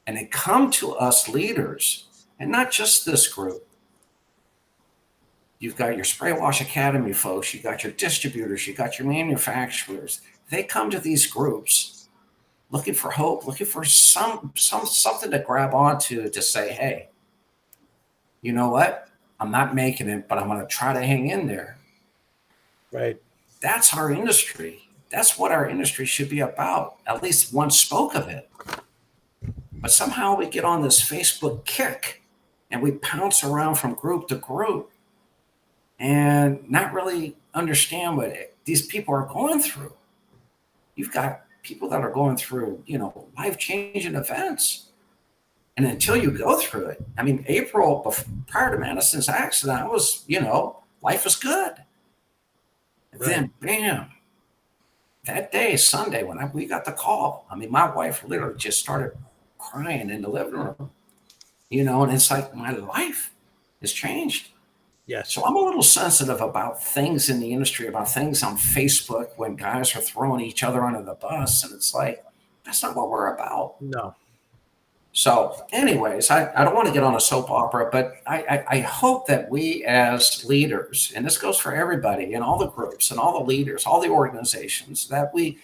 And they come to us leaders, and not just this group. You've got your Spray Wash Academy folks, you got your distributors, you got your manufacturers. They come to these groups looking for hope, looking for something to grab onto to say, hey, you know what? I'm not making it, but I'm going to try to hang in there. Right. That's our industry. That's what our industry should be about. At least one spoke of it. But somehow we get on this Facebook kick and we pounce around from group to group and not really understand what these people are going through. You've got people that are going through, you know, life-changing events. And until you go through it, I mean, April, prior to Madison's accident, I was, you know, life was good. And then, bam, that day, Sunday, when we got the call, I mean, my wife literally just started crying in the living room, you know, and it's like my life has changed. Yes. So I'm a little sensitive about things in the industry, about things on Facebook when guys are throwing each other under the bus. And it's like, that's not what we're about. No. So anyways, I don't want to get on a soap opera, but I hope that we as leaders, and this goes for everybody in all the groups and all the leaders, all the organizations, that we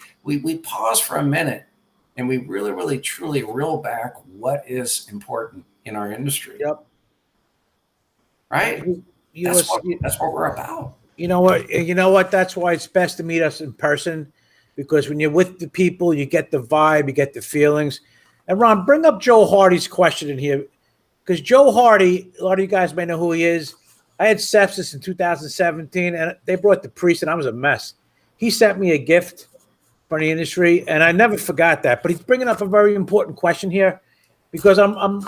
pause for a minute and we really, really, truly reel back what is important in our industry. Yep. Right? That's what we're about. You know what? That's why it's best to meet us in person, because when you're with the people, you get the vibe, you get the feelings. And Ron, bring up Joe Hardy's question in here, because Joe Hardy, a lot of you guys may know who he is. I had sepsis in 2017, and they brought the priest, and I was a mess. He sent me a gift from the industry, and I never forgot that. But he's bringing up a very important question here, because I'm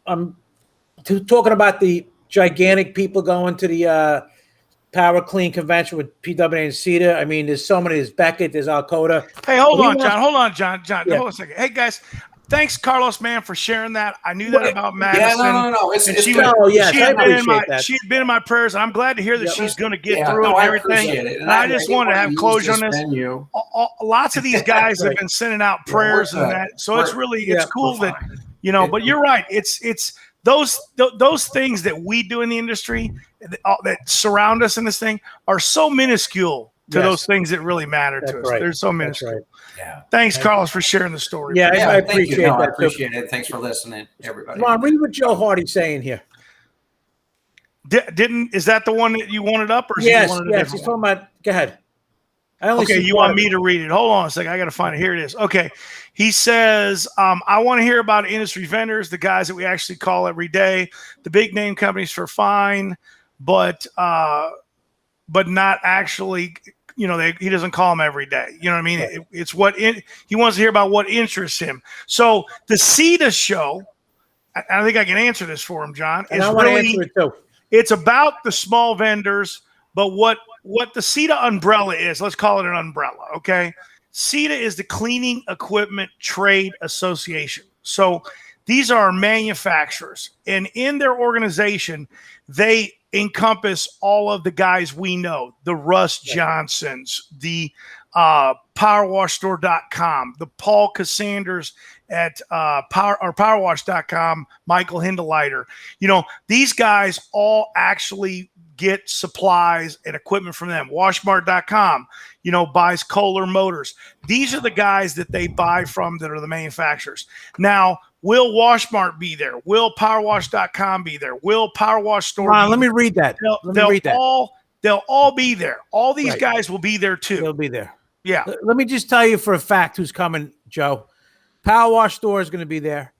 talking about the gigantic people going to the Power Clean convention with PWNA and CETA. I mean, there's so many. There's Beckett, there's Alcoda. Hey, hold on, John. Hold on a second. Hey, guys, thanks, Carlos, man, for sharing that. I knew that about Madison. Yeah, no. She had been in my prayers, and I'm glad to hear that she's going to get through and everything. And I just wanted to have closure on this. Lots of these guys have been sending out prayers and that, so it's cool that, you know. But you're right. It's those things that we do in the industry that surround us in this thing are so minuscule to those things that really matter to us. Right. They're so minuscule. Right. Yeah. Thanks, Carlos, for sharing the story. Yeah, I appreciate that. I appreciate it. Thanks for listening, everybody. Ron, read what Joe Hardy's saying here. Is that the one that you wanted up, or yes, he's talking about. Go ahead. You want me to read it? Hold on a second. I got to find it. Here it is. Okay. He says, I want to hear about industry vendors, the guys that we actually call every day. The big name companies for fine, but not actually he doesn't call them every day. You know what I mean? Right. It's he wants to hear about what interests him. So the CETA show, I think I can answer this for him, John. And I want to answer it too. It's about the small vendors, but what the CETA umbrella is, let's call it an umbrella, okay? CETA is the Cleaning Equipment Trade Association. So these are manufacturers, and in their organization, they encompass all of the guys we know, the Russ Johnsons, the PowerWashStore.com, the Paul Cassanders at PowerWash.com, Michael Hindeleiter. These guys all actually get supplies and equipment from them. Washmart.com, buys Kohler Motors. These are the guys that they buy from that are the manufacturers. Now, will Washmart be there? Will PowerWash.com be there? Will PowerWash Store? Ron, let me read that. They'll all be there. All these guys will be there too. They'll be there. Yeah. Let me just tell you for a fact who's coming, Joe. Power Wash Store is going to be there.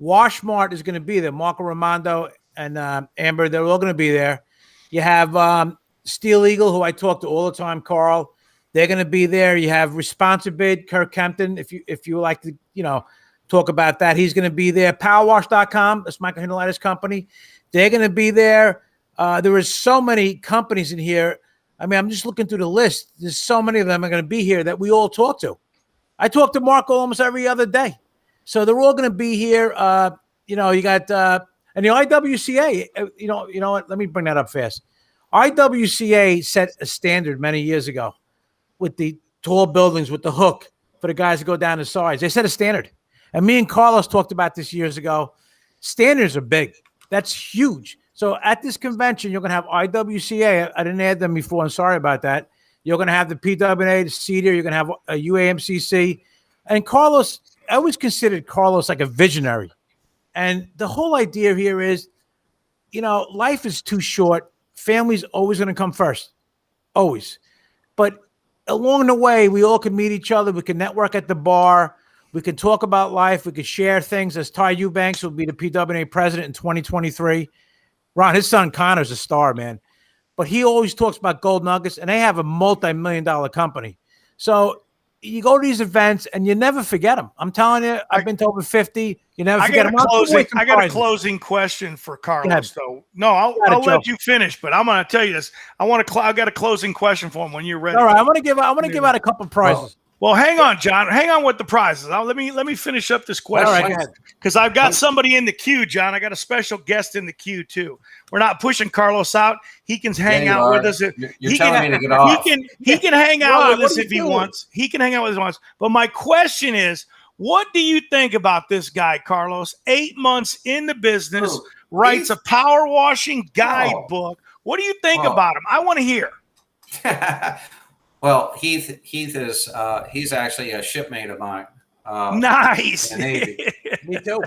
Washmart is going to be there. Marco Raimondo and Amber, they're all going to be there. You have Steel Eagle, who I talk to all the time, Carl. They're going to be there. You have Responsibid, Kirk Kempton, if you like to, talk about that. He's going to be there. PowerWash.com, that's Michael Hindeleiter's company. They're going to be there. There is so many companies in here. I mean, I'm just looking through the list. There's so many of them are going to be here that we all talk to. I talk to Marco almost every other day. So they're all going to be here. You got and the IWCA, you know what? Let me bring that up fast. IWCA set a standard many years ago with the tall buildings with the hook for the guys to go down the sides. They set a standard. And me and Carlos talked about this years ago. Standards are big. That's huge. So at this convention, you're going to have IWCA. I didn't add them before. I'm sorry about that. You're going to have the PWNA, the CETA. You're going to have a UAMCC. And Carlos, I always considered Carlos like a visionary. And the whole idea here is, life is too short. Family's always going to come first. Always. But along the way, we all can meet each other. We can network at the bar. We can talk about life. We can share things. As Ty Eubanks will be the PWNA president in 2023. Ron, his son Connor's a star, man. But he always talks about gold nuggets, and they have a multi-million-dollar company. So you go to these events, and you never forget them. I'm telling you, I've been to over 50. You never forget them. I got a closing question for Carlos, though. No, I'll let you finish, but I'm going to tell you this. I got a closing question for him when you're ready. All right, I want to give out a couple prizes. Well, hang on, John. Hang on with the prizes. Let me finish up this question because I've got somebody in the queue, John. I got a special guest in the queue too. We're not pushing Carlos out. He can hang out with us. You're telling me to get off. He can hang out with us if he wants. He can hang out with us if he wants. But my question is, what do you think about this guy, Carlos? 8 months in the business, writes a power washing guidebook. What do you think about him? I want to hear. Well, Heath is he's actually a shipmate of mine. Nice. In the Navy. Me too.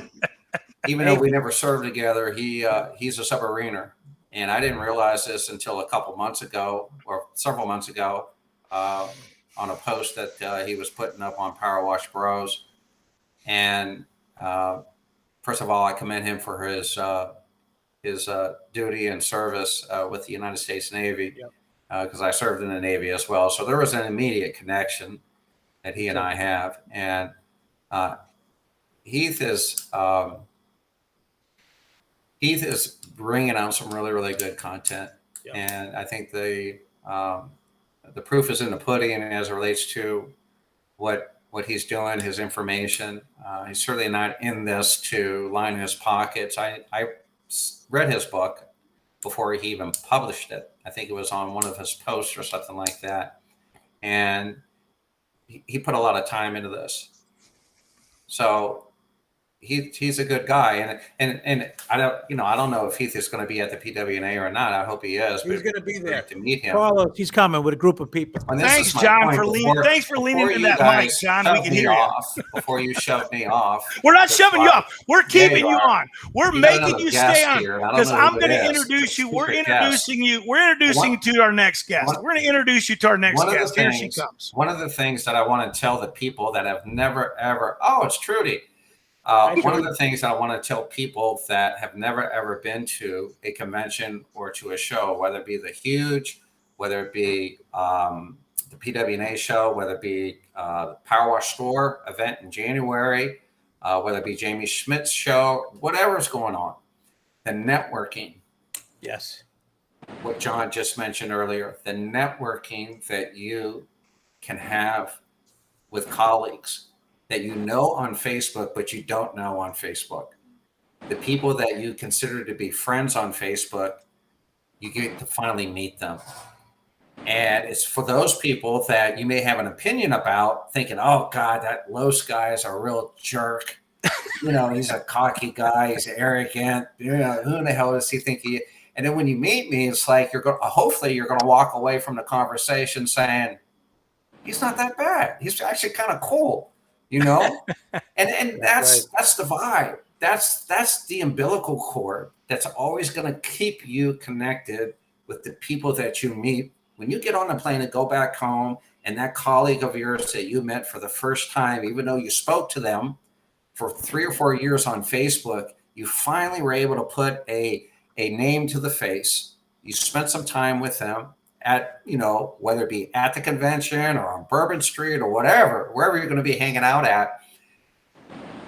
Even though we never served together, he's a submariner, and I didn't realize this until a couple months ago or several months ago on a post that he was putting up on Power Wash Bros. And first of all, I commend him for his duty and service with the United States Navy. Yep. Because I served in the Navy as well. So there was an immediate connection that he and I have. And Heath is bringing out some really, really good content. Yep. And I think the proof is in the pudding as it relates to what he's doing, his information. He's certainly not in this to line his pockets. I read his book before he even published it. I think it was on one of his posts or something like that. And he put a lot of time into this. So he's a good guy. And I don't know if Heath is going to be at the PWNA or not. I hope he is. He's going to be there to meet him. Carlos, he's coming with a group of people. Thanks, John, for leaning. Thanks for leaning into that mic, John. We can hear you. Before you shove me off. We're not shoving you off. We're keeping you on. We're making you stay on because I'm going to introduce you. We're introducing you. We're introducing you to our next guest. We're going to introduce you to our next guest. Here she comes. One of the things that I want to tell the people that have never ever. Oh, it's Trudy. One of the things I want to tell people that have never, ever been to a convention or to a show, whether it be the Huge, whether it be the PWNA show, whether it be the Power Wash Store event in January, whether it be Jamie Schmidt's show, whatever's going on, the networking. Yes. What John just mentioned earlier, the networking that you can have with colleagues that you know on Facebook, but you don't know on Facebook. The people that you consider to be friends on Facebook, you get to finally meet them. And it's for those people that you may have an opinion about, thinking, oh God, that Los guy is a real jerk. You know, he's a cocky guy, he's arrogant. You know, who the hell does he think he is? And then when you meet me, it's like hopefully you're going to walk away from the conversation saying, he's not that bad. He's actually kind of cool, you know? and that's the vibe. That's the umbilical cord that's always going to keep you connected with the people that you meet. When you get on the plane and go back home, and that colleague of yours that you met for the first time, even though you spoke to them for 3 or 4 years on Facebook, you finally were able to put a name to the face. You spent some time with them at, you know, whether it be at the convention or on Bourbon Street or whatever, wherever you're going to be hanging out at.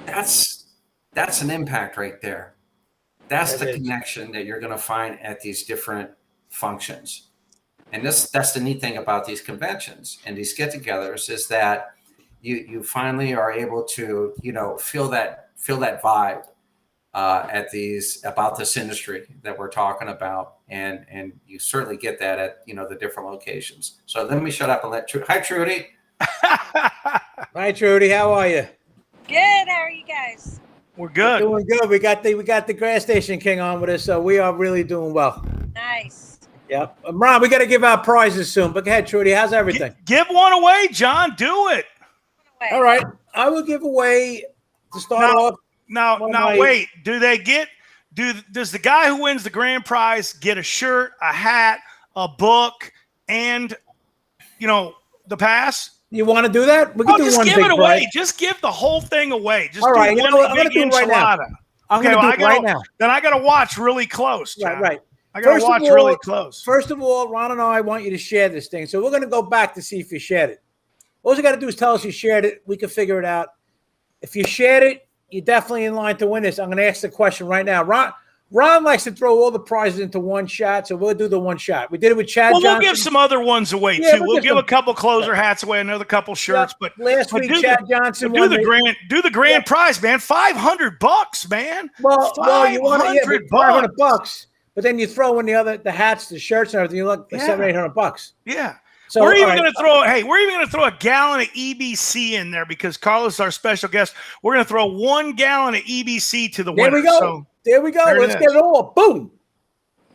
That's an impact right there. That's the connection that you're going to find at these different functions. And that's the neat thing about these conventions and these get-togethers is that you finally are able to, you know, feel that vibe about this industry that we're talking about, and you certainly get that at, you know, the different locations. So let me shut up and let Trudy. Hi, Trudy. Hi, Trudy. How are you? Good. How are you guys? We're good. We're doing good. We got the gas station king on with us, so we are really doing well. Nice. Yep. Ron, we got to give out prizes soon. But go ahead, Trudy. How's everything? Give one away, John. Do it. All right. I will give away to start off. Now, wait. Does the guy who wins the grand prize get a shirt, a hat, a book, and, you know, the pass? You want to do that? We can do just one give big it away. prize. Just give the whole thing away. Just all right. do You know one what? I'm going to big do it right now. enchilada. I'm going to do it right now. Then I got to watch really close, John. Right. I got to watch really close. First of all, Ron and I want you to share this thing. So we're going to go back to see if you shared it. All you got to do is tell us you shared it. We can figure it out. If you shared it, you're definitely in line to win this. I'm going to ask the question right now. Ron likes to throw all the prizes into one shot, so we'll do the one shot. We did it with Chad Johnson. We'll give some other ones away, too. We'll give a couple closer hats away, another couple shirts. But last week, Chad Johnson won. Do the grand prize, man. $500, man. Well, you want to $500, but then you throw in the hats, the shirts, and everything. You look at $700-800. Yeah. So we're even going to throw a gallon of EBC in there because Carlos is our special guest. We're going to throw 1 gallon of EBC to the winner. There we go. There we go. Let's get it all. Boom.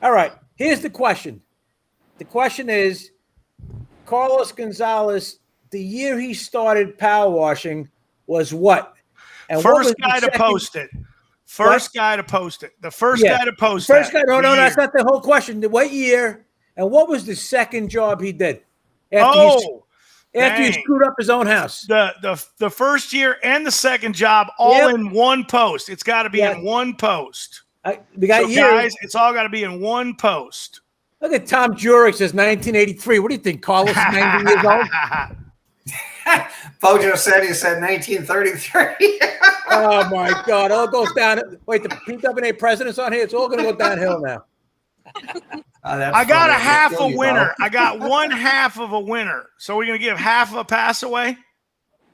All right. Here's the question. The question is, Carlos Gonzalez, the year he started power washing was what? And first guy to post it. First guy to post it. The first guy to post it. First guy. No, that's not the whole question. What year and what was the second job he did? After he screwed up his own house. The first year and the second job all in one post. It's got to be in one post. We got years. Guys, it's all got to be in one post. Look at Tom Jurek says 1983. What do you think, Carlos is 90 years old? Bojo said 1933. Oh, my God. All goes down. Wait, the PWNA president's on here. It's all going to go downhill now. I got a half a winner. I got 1/2 of a winner. So we're going to give half of a pass away?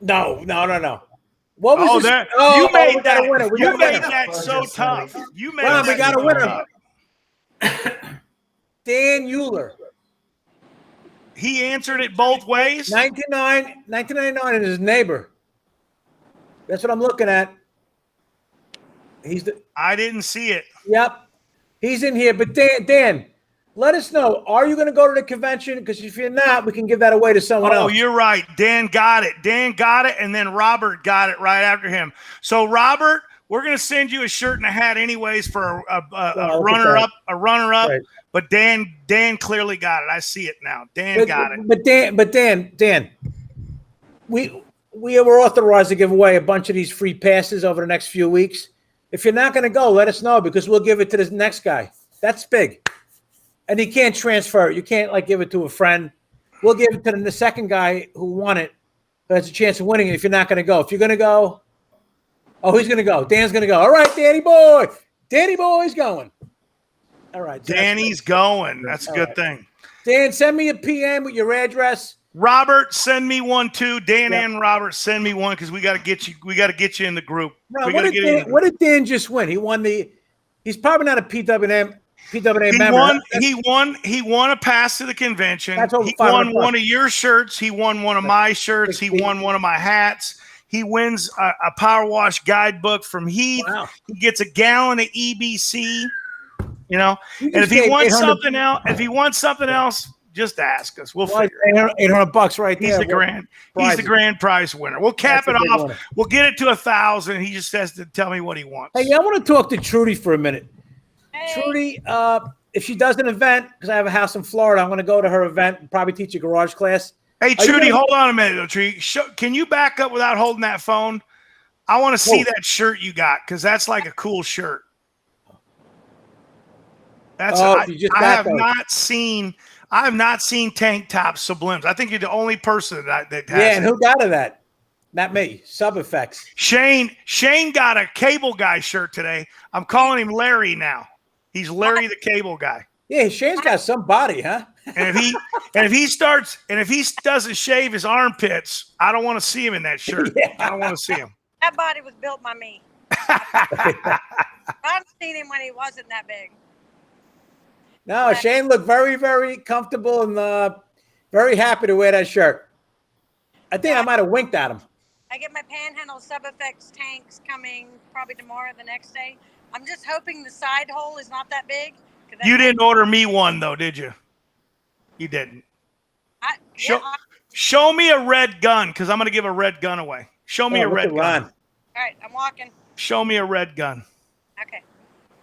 No. What was that? You made that so tough. You made we got a winner. Dan Euler. He answered it both ways? 1999 and his neighbor. That's what I'm looking at. I didn't see it. Yep. He's in here. But Dan, let us know. Are you going to go to the convention? Because if you're not, we can give that away to someone else. Oh, you're right. Dan got it. And then Robert got it right after him. So, Robert, we're going to send you a shirt and a hat anyways for a runner-up. Right. But Dan clearly got it. I see it now. Dan got it. But Dan, we were authorized to give away a bunch of these free passes over the next few weeks. If you're not going to go, let us know because we'll give it to the next guy. That's big. And you can't transfer it. You can't give it to a friend. we'll give it to the second guy who won it, who has a chance of winning it if you're not going to go. If you're going to go, oh, he's going to go. Dan's going to go. All right, Danny boy. Danny boy's going. All right. So Danny's going. That's a good thing. Dan, send me a PM with your address. Robert, send me one too. Dan Yep. and Robert, send me one because we got to get you. We got to get you in the group. No, what did Dan just win? He won the. He's probably not a PWNA member. He won a pass to the convention. That's over He 500 won one of your shirts. He won one of my shirts. He won one of my hats. He wins a power wash guidebook from Heath. Wow. He gets a gallon of EBC. You know, You and if just he gave wants 800 something else, just ask us. We'll figure it. $800 right He's there. the grand. He's the grand prize winner. We'll cap That's a it big off. winner. We'll get it to 1,000. He just has to tell me what he wants. Hey, I want to talk to Trudy for a minute. Hey. Trudy, if she does an event, because I have a house in Florida, I'm going to go to her event and probably teach a garage class. Hey, Are you Trudy, gonna- hold on a minute, though, Trudy. Can you back up without holding that phone? I want to see that shirt you got because that's like a cool shirt. That's I have not seen tank top sublims. I think you're the only person that has. Yeah, and who got her that? Not me. Sub Effects. Shane got a cable guy shirt today. I'm calling him Larry now. He's Larry the cable guy. Yeah, Shane's got some body, huh? And if he doesn't shave his armpits, I don't want to see him in that shirt. Yeah. I don't want to see him. That body was built by me. I've seen him when he wasn't that big. No, Shane looked very, very comfortable and very happy to wear that shirt. I think I might have winked at him. I get my Panhandle Sub Effects tanks coming probably tomorrow or the next day. I'm just hoping the side hole is not that big. You didn't order me one though, did you? You didn't. Show me a red gun because I'm going to give a red gun away. Show me a red gun. All right, I'm walking. Show me a red gun. Okay.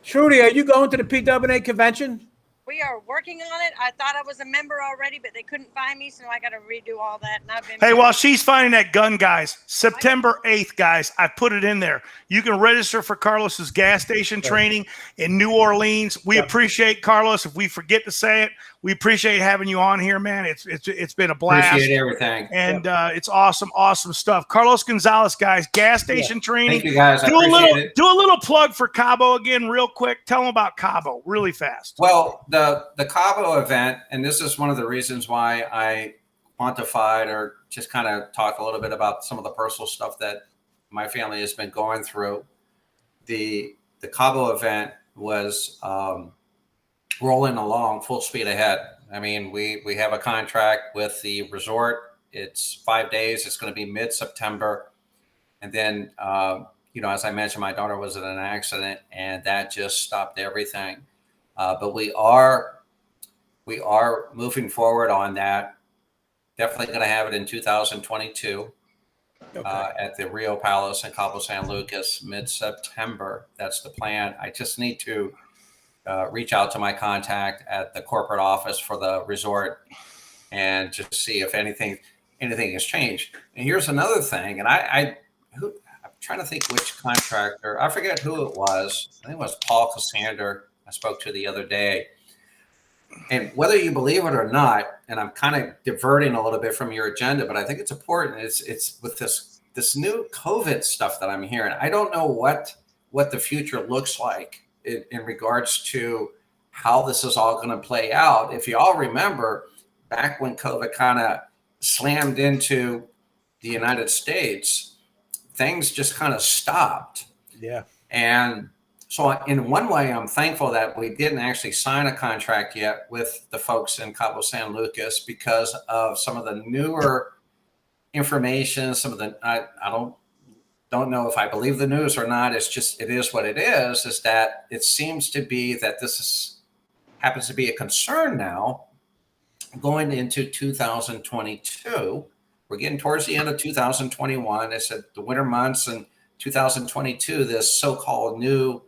Trudy, are you going to the PWNA convention? We are working on it. I thought I was a member already, but they couldn't find me, so I got to redo all that. And I've been. Hey, while she's finding that gun, guys, September 8th, guys, I put it in there. You can register for Carlos's gas station training in New Orleans. We appreciate Carlos. If we forget to say it, we appreciate having you on here, man. It's been a blast. Appreciate everything. And it's awesome stuff. Carlos Gonzalez, guys, gas station training. Thank you, guys. I appreciate it. Do a little plug for Cabo again, real quick. Tell them about Cabo, really fast. Well, the Cabo event, and this is one of the reasons why I quantified or just kind of talk a little bit about some of the personal stuff that my family has been going through. The Cabo event was rolling along full speed ahead. I mean, we have a contract with the resort. It's 5 days. It's going to be mid-September. And then, as I mentioned, my daughter was in an accident and that just stopped everything. But we are moving forward on that. Definitely going to have it in 2022 at the Rio Palace in Cabo San Lucas, mid-September. That's the plan. I just need to reach out to my contact at the corporate office for the resort and just see if anything has changed. And here's another thing. And I'm trying to think which contractor. I forget who it was. I think it was Paul Cassander I spoke to the other day. And whether you believe it or not, and I'm kind of diverting a little bit from your agenda, but I think it's important. It's with this new COVID stuff that I'm hearing. I don't know what the future looks like in regards to how this is all going to play out. If you all remember, back when COVID kind of slammed into the United States, things just kind of stopped. Yeah. And so in one way, I'm thankful that we didn't actually sign a contract yet with the folks in Cabo San Lucas because of some of the newer information, some of the, I don't know if I believe the news or not. It's just, it is what it is that it seems to be that happens to be a concern now going into 2022. We're getting towards the end of 2021. I said the winter months and 2022, this so-called new,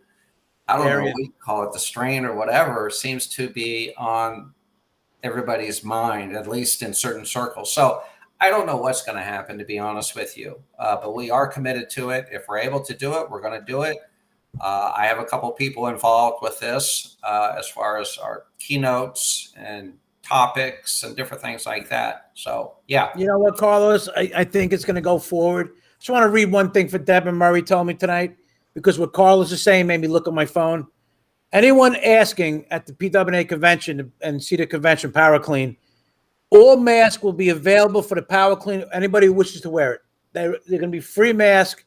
I don't know what you call it, the strain or whatever, seems to be on everybody's mind, at least in certain circles. So I don't know what's going to happen, to be honest with you, but we are committed to it. If we're able to do it, we're going to do it. I have a couple people involved with this as far as our keynotes and topics and different things like that. So, yeah. You know what, Carlos? I think it's going to go forward. Just want to read one thing for Deb and Murray told me tonight, because what Carlos is saying made me look at my phone. Anyone asking at the PWNA convention and see the convention Power Clean, all masks will be available for the Power Clean. Anybody who wishes to wear it, they're going to be free mask.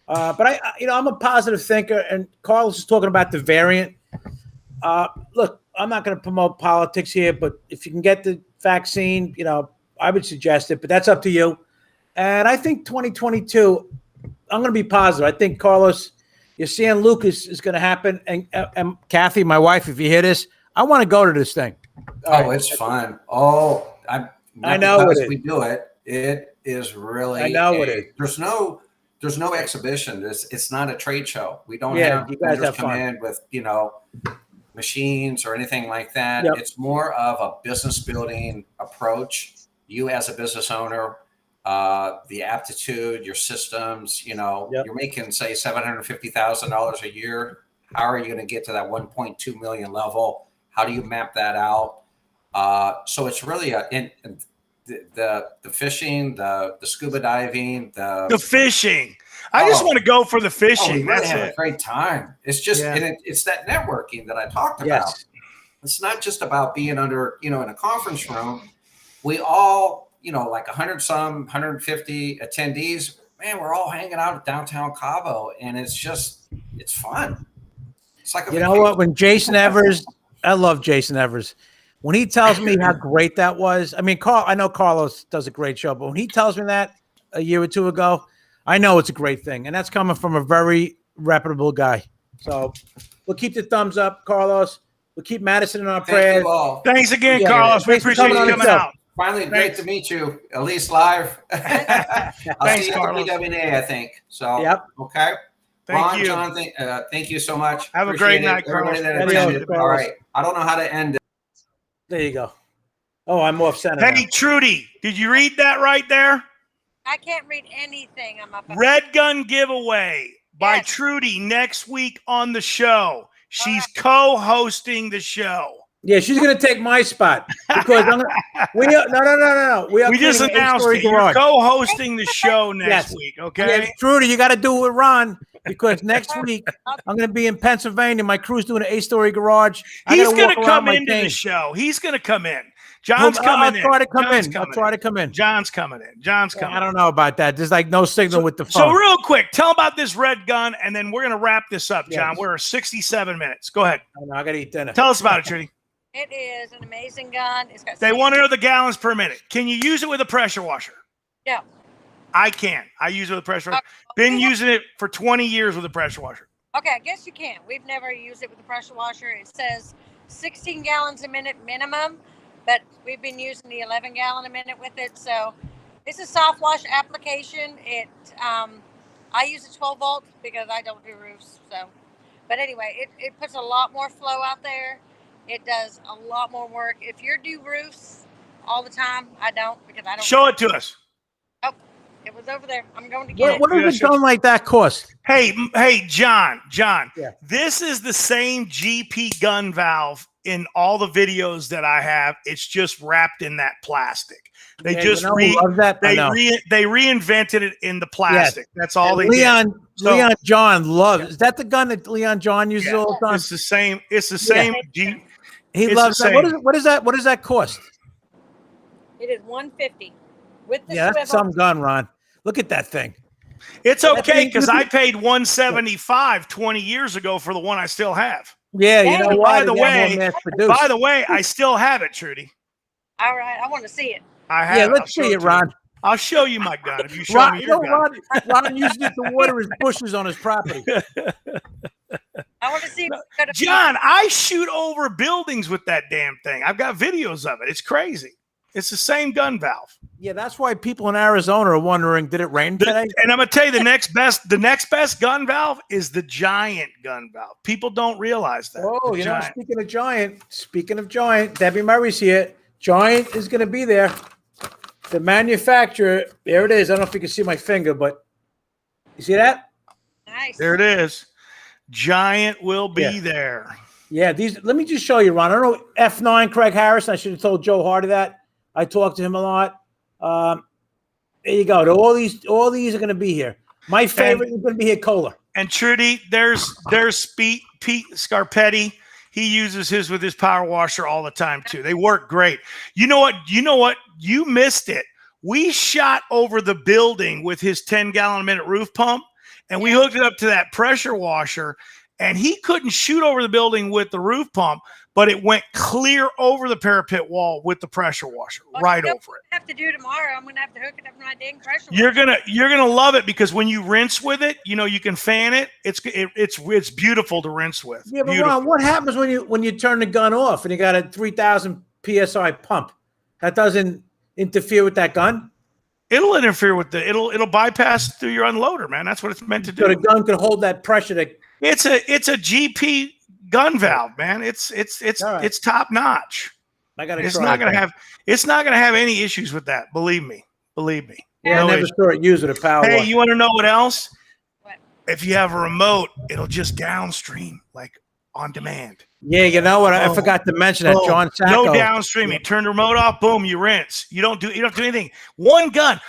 But I'm a positive thinker, and Carlos is talking about the variant. Look, I'm not going to promote politics here, but if you can get the vaccine, I would suggest it, but that's up to you. And I think 2022, I'm going to be positive. I think, Carlos, you're seeing Lucas is going to happen. And Kathy, my wife, if you hear this, I want to go to this thing. It's fun. Oh, I know it is. We do it. It is really. I know it is. There's no exhibition. It's not a trade show. We don't have you guys have come fun. in with machines or anything like that. Yep. It's more of a business building approach. You as a business owner, the aptitude, your systems. You're making say $750,000 a year. How are you going to get to that 1.2 million level? How do you map that out? So it's really the fishing, the scuba diving, the fishing. I just want to go for the fishing. We really That's have it. a great time. It's just it's that networking that I talked about. Yes. It's not just about being under in a conference room. We all like 150 attendees. Man, we're all hanging out at downtown Cabo, and it's fun. It's like what? When Jason Evers, I love Jason Evers. When he tells me how great that was, I mean, I know Carlos does a great show, but when he tells me that a year or two ago, I know it's a great thing. And that's coming from a very reputable guy. So we'll keep the thumbs up, Carlos. We'll keep Madison in our prayers. Thank you all. Thanks again, Carlos. We appreciate you coming out. Finally, great to meet you, at least live. I'll Thanks, see you Carlos. at PWNA, I think. So, Yep. Okay. Thank you. Jon, thank you so much. Have a great night, Everybody Carlos. that attended. All right. I don't know how to end it. There you go. Oh, I'm off center. Hey, Trudy, did you read that right there? I can't read anything on my phone. Red Gun Giveaway by Yes. Trudy next week on the show. She's co-hosting the show. Yeah, she's gonna take my spot because no. We just announced it. You're co-hosting the show next week, okay? Yeah, Trudy, you got to do it with Ron because next week I'm going to be in Pennsylvania. My crew's doing an 8-story garage. He's going to come into the show. He's going to come in. John's coming in. I'll try to come in. John's coming in. I don't know about that. There's like no signal with the phone. So real quick, tell about this red gun, and then we're going to wrap this up, John. Yes. We're 67 minutes. Go ahead. I got to eat dinner. Tell us about it, Trudy. It is an amazing gun. It's got. They want to know the gallons per minute. Can you use it with a pressure washer? Yeah. I can. I use it with a pressure washer. Been using it for 20 years with a pressure washer. Okay, I guess you can. We've never used it with a pressure washer. It says 16 gallons a minute minimum, but we've been using the 11 gallon a minute with it. So it's a soft wash application. I use a 12 volt because I don't do roofs. So, but anyway, it puts a lot more flow out there. It does a lot more work. If you do roofs all the time, I don't because I don't. Show it to us. Oh, it was over there. I'm going to get it. What does a gun like that cost? Hey, John. Yeah. This is the same GP gun valve in all the videos that I have. It's just wrapped in that plastic. They they reinvented it in the plastic. Yes. That's all they did. Leon John loves. Is that the gun that Leon John uses all the time? It's the same. It's the same. He loves that. What is that? What does that cost? It is $150 with the swivel. That's some gun, Ron. Look at that thing. It's okay because I paid $175 20 years ago for the one I still have. Yeah, you know why? By the way, I still have it, Trudy. All right, I want to see it. I have. Yeah, let's see it, Ron. I'll show you my gun if you show me your gun. Ron uses it to water his bushes on his property. I want to see. John, I shoot over buildings with that damn thing. I've got videos of it. It's crazy. It's the same gun valve. Yeah, that's why people in Arizona are wondering, did it rain today? And I'm gonna tell you the next best gun valve is the giant gun valve. People don't realize that. Oh, speaking of giant, Debbie Murray's here. Giant is gonna be there. The manufacturer, there it is. I don't know if you can see my finger, but you see that? Nice. There it is. Giant will be there. Yeah, let me just show you, Ron. I don't know F9 Craig Harris. I should have told Joe Hardy that. I talked to him a lot. There you go. All these are going to be here. My favorite is going to be here, Kohler. And Trudy, there's Pete Scarpetti. He uses his with his power washer all the time too. They work great. You know what? You missed it. We shot over the building with his 10-gallon a minute roof pump, and we hooked it up to that pressure washer. And he couldn't shoot over the building with the roof pump, but it went clear over the parapet wall with the pressure washer, right over it. I have to do tomorrow. I'm gonna have to hook it up to my dang pressure washer. You're gonna love it because when you rinse with it, you can fan it. It's beautiful to rinse with. Yeah, but Ron, what happens when you turn the gun off and you got a 3,000 psi pump? That doesn't interfere with that gun. It'll interfere with it'll bypass through your unloader, man. That's what it's meant to do. So the gun can hold that pressure. It's a GP gun valve, man. It's top notch. I gotta. It's not gonna have any issues with that. Believe me. Yeah, I never saw it used with a power. Hey, wash. you want to know what else? What? If you have a remote, it'll just downstream like on demand. Yeah, you know what? I forgot to mention that. John Sacco. No downstreaming. Turn the remote off. Boom, you rinse. You don't do anything. One gun.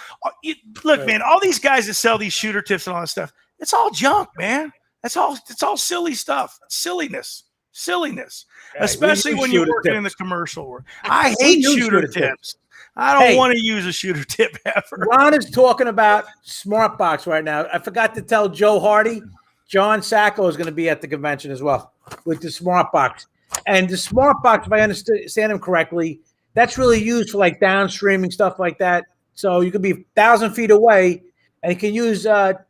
Look, man. All these guys that sell these shooter tips and all that stuff, it's all junk, man. It's all silly stuff. Silliness. Yeah, especially when you're working in the commercial world. I hate shooter tips. I don't want to use a shooter tip ever. Ron is talking about Smart Box right now. I forgot to tell Joe Hardy, John Sacco is going to be at the convention as well with the Smart Box. And the Smart Box, if I understand him correctly, that's really used for like downstreaming stuff like that. So you could be 1,000 feet away and you can use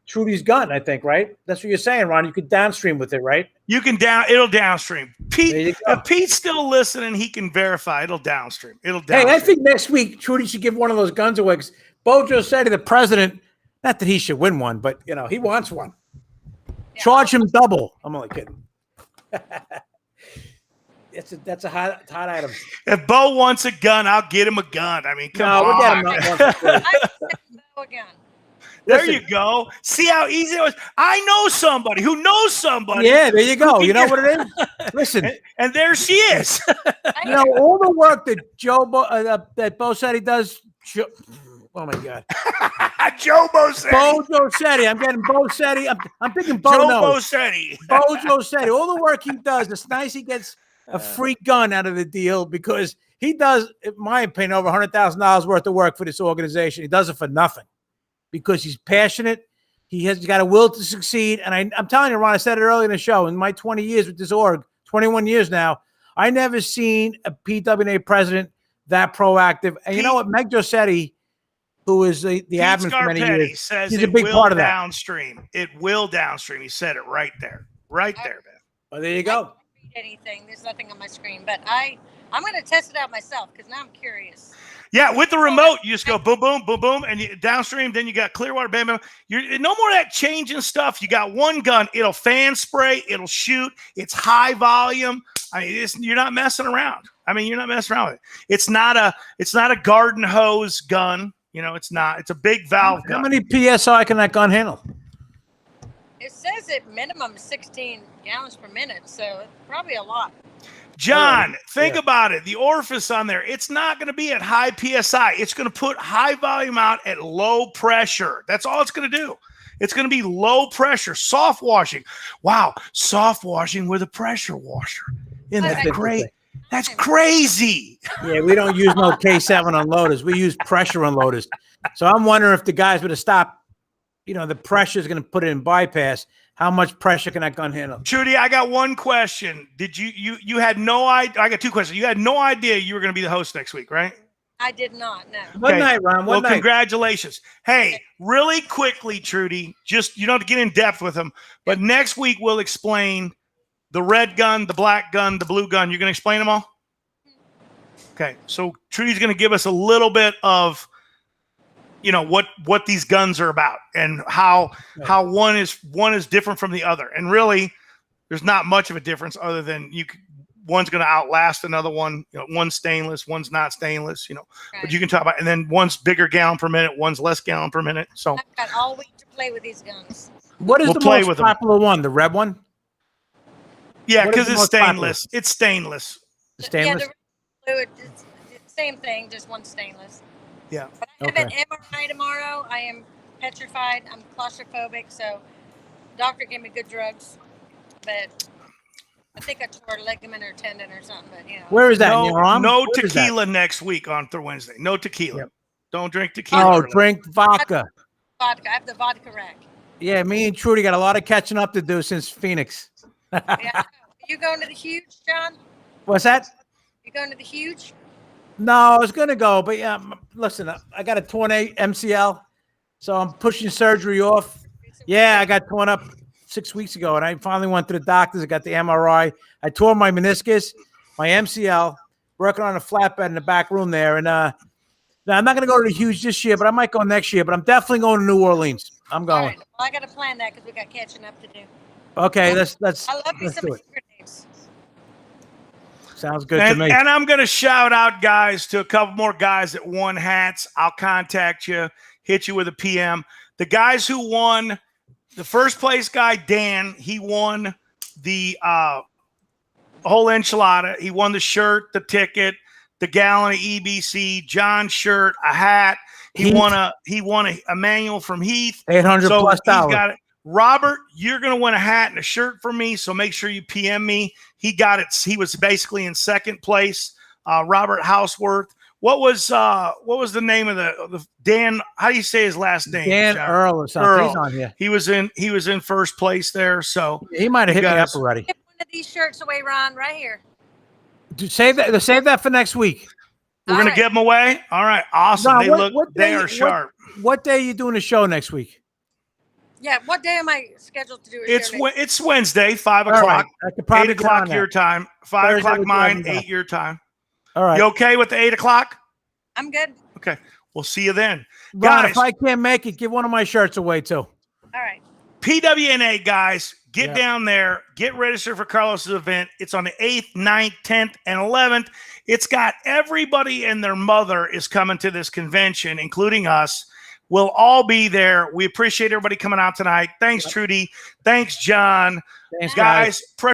Trudy's gun, I think, right? That's what you're saying, Ron. You could downstream with it, right? It'll downstream. Pete, if Pete's still listening, he can verify. It'll downstream. Hey, I think next week Trudy should give one of those guns away. Because Bojo said to the president, not that he should win one, but he wants one. Yeah. Charge him double. I'm only kidding. That's a hot item. If Bo wants a gun, I'll get him a gun. I mean, come on. We'll get him a gun. There you go. See how easy it was? I know somebody who knows somebody. Yeah, there you go. You know what it is? Listen. And there she is. All the work that that Bo said he does. Oh, my God. Joe Bosetti. Bojo Setti. I'm getting Bosetti. I'm thinking Bo Joe knows. Bosetti. Bojo Setti. All the work he does. It's nice he gets a free gun out of the deal because he does, in my opinion, over $100,000 worth of work for this organization. He does it for nothing. Because he's passionate, he's got a will to succeed. And I'm telling you, Ron, I said it earlier in the show, in my 20 years with this org, 21 years now, I never seen a PWNA president that proactive. And you know what? Meg Josetti, who is the admin for many years, says he's a big part of that. Downstream. It will downstream. He said it right there. Right there, man. Well, there you go. I can't read anything. There's nothing on my screen, but I'm going to test it out myself because now I'm curious. Yeah, with the remote, you just go boom, boom, boom, boom, and you downstream. Then you got Clearwater, bam, bam. You're no more of that changing stuff. You got one gun. It'll fan spray. It'll shoot. It's high volume. I mean, you're not messing around. You're not messing around with it. It's not a garden hose gun. It's not. It's a big valve gun. How many PSI can that gun handle? It says at minimum 16 gallons per minute, so probably a lot. John, think about it. The orifice on there, it's not going to be at high PSI. It's going to put high volume out at low pressure. That's all it's going to do. It's going to be low pressure, soft washing. Wow, soft washing with a pressure washer. Isn't that great? That's crazy. Yeah, we don't use no K7 unloaders. We use pressure unloaders. So I'm wondering if the guys would have stopped, the pressure is going to put it in bypass. How much pressure can that gun handle? Trudy, I got one question. Did you had no idea? I got two questions. You had no idea you were going to be the host next week, right? I did not, no. One night, Ron. One night. Congratulations. Hey, really quickly, Trudy, just you don't have to get in depth with them, but next week we'll explain the red gun, the black gun, the blue gun. You're going to explain them all? Okay, so Trudy's going to give us a little bit of what these guns are about and how one is different from the other. And really, there's not much of a difference other than one's going to outlast another one. One's stainless, one's not stainless. Right. But you can talk about, and then one's bigger gallon per minute, one's less gallon per minute. So I've got all week to play with these guns. What is the most popular one? The red one? Yeah, What is because the it's most popular? stainless. It's stainless. Stainless. Yeah, the fluid, it's same thing, just one stainless. Yeah. But I have Okay. an MRI tomorrow. I am petrified. I'm claustrophobic, so doctor gave me good drugs, but I think I tore a ligament or tendon or something. But you know, Where is that? In No, your arm? no Where is that? tequila next week on Wednesday. No tequila. Yep. Don't drink tequila. Oh, early. drink vodka. vodka. I have the vodka rack. Yeah, me and Trudy got a lot of catching up to do since Phoenix. Yeah. You going to the huge, John? What's that? You going to the huge? No, I was gonna go, but yeah, listen, I got a torn MCL, so I'm pushing surgery off. Yeah, I got torn up 6 weeks ago, and I finally went to the doctors. I got the MRI. I tore my meniscus, my MCL, working on a flatbed in the back room there. And now I'm not gonna go to the huge this year, but I might go next year. But I'm definitely going to New Orleans. I'm All going. right. Well, I got to plan that because we got catching up to do. Okay, let's I love me let's some do it. grenades. Sounds good to me. And I'm going to shout out, guys, to a couple more guys that won hats. I'll contact you, hit you with a PM. The guys who won, the first place guy, Dan, he won the whole enchilada. He won the shirt, the ticket, the gallon of EBC, John's shirt, a hat. He Heath. won a manual from Heath. $800 So plus he's dollars. got it. Robert, you're going to win a hat and a shirt for me, so make sure you PM me. He got it. He was basically in second place. Robert Houseworth. What was the name of the Dan? How do you say his last name? Dan John? Earl or something. Earl. He's on here. He was in first place there. So He might have hit me up guys- already. Give one of these shirts away, Ron, right here. Dude, save that for next week. we're All going right. to give them away. All right, awesome. Ron, They day- are sharp. What day are you doing the show next week? Yeah, what day am I scheduled to do a It's show next? it's Wednesday, 5 All right, o'clock, I could probably 8 get on o'clock that. your time, 5 Thursday o'clock would mine, drive me 8 your time. All right, You okay with the 8 o'clock? I'm good. Okay, we'll see you then, Ron. guys. If I can't make it, give one of my shirts away too. All right. PWNA guys, get Yeah. down there, get registered for Carlos's event. It's on the 8th, 9th, 10th, and 11th. It's got everybody and their mother is coming to this convention, including us. We'll all be there. We appreciate everybody coming out tonight. Thanks, Trudy. Thanks, John. Thanks, Guys,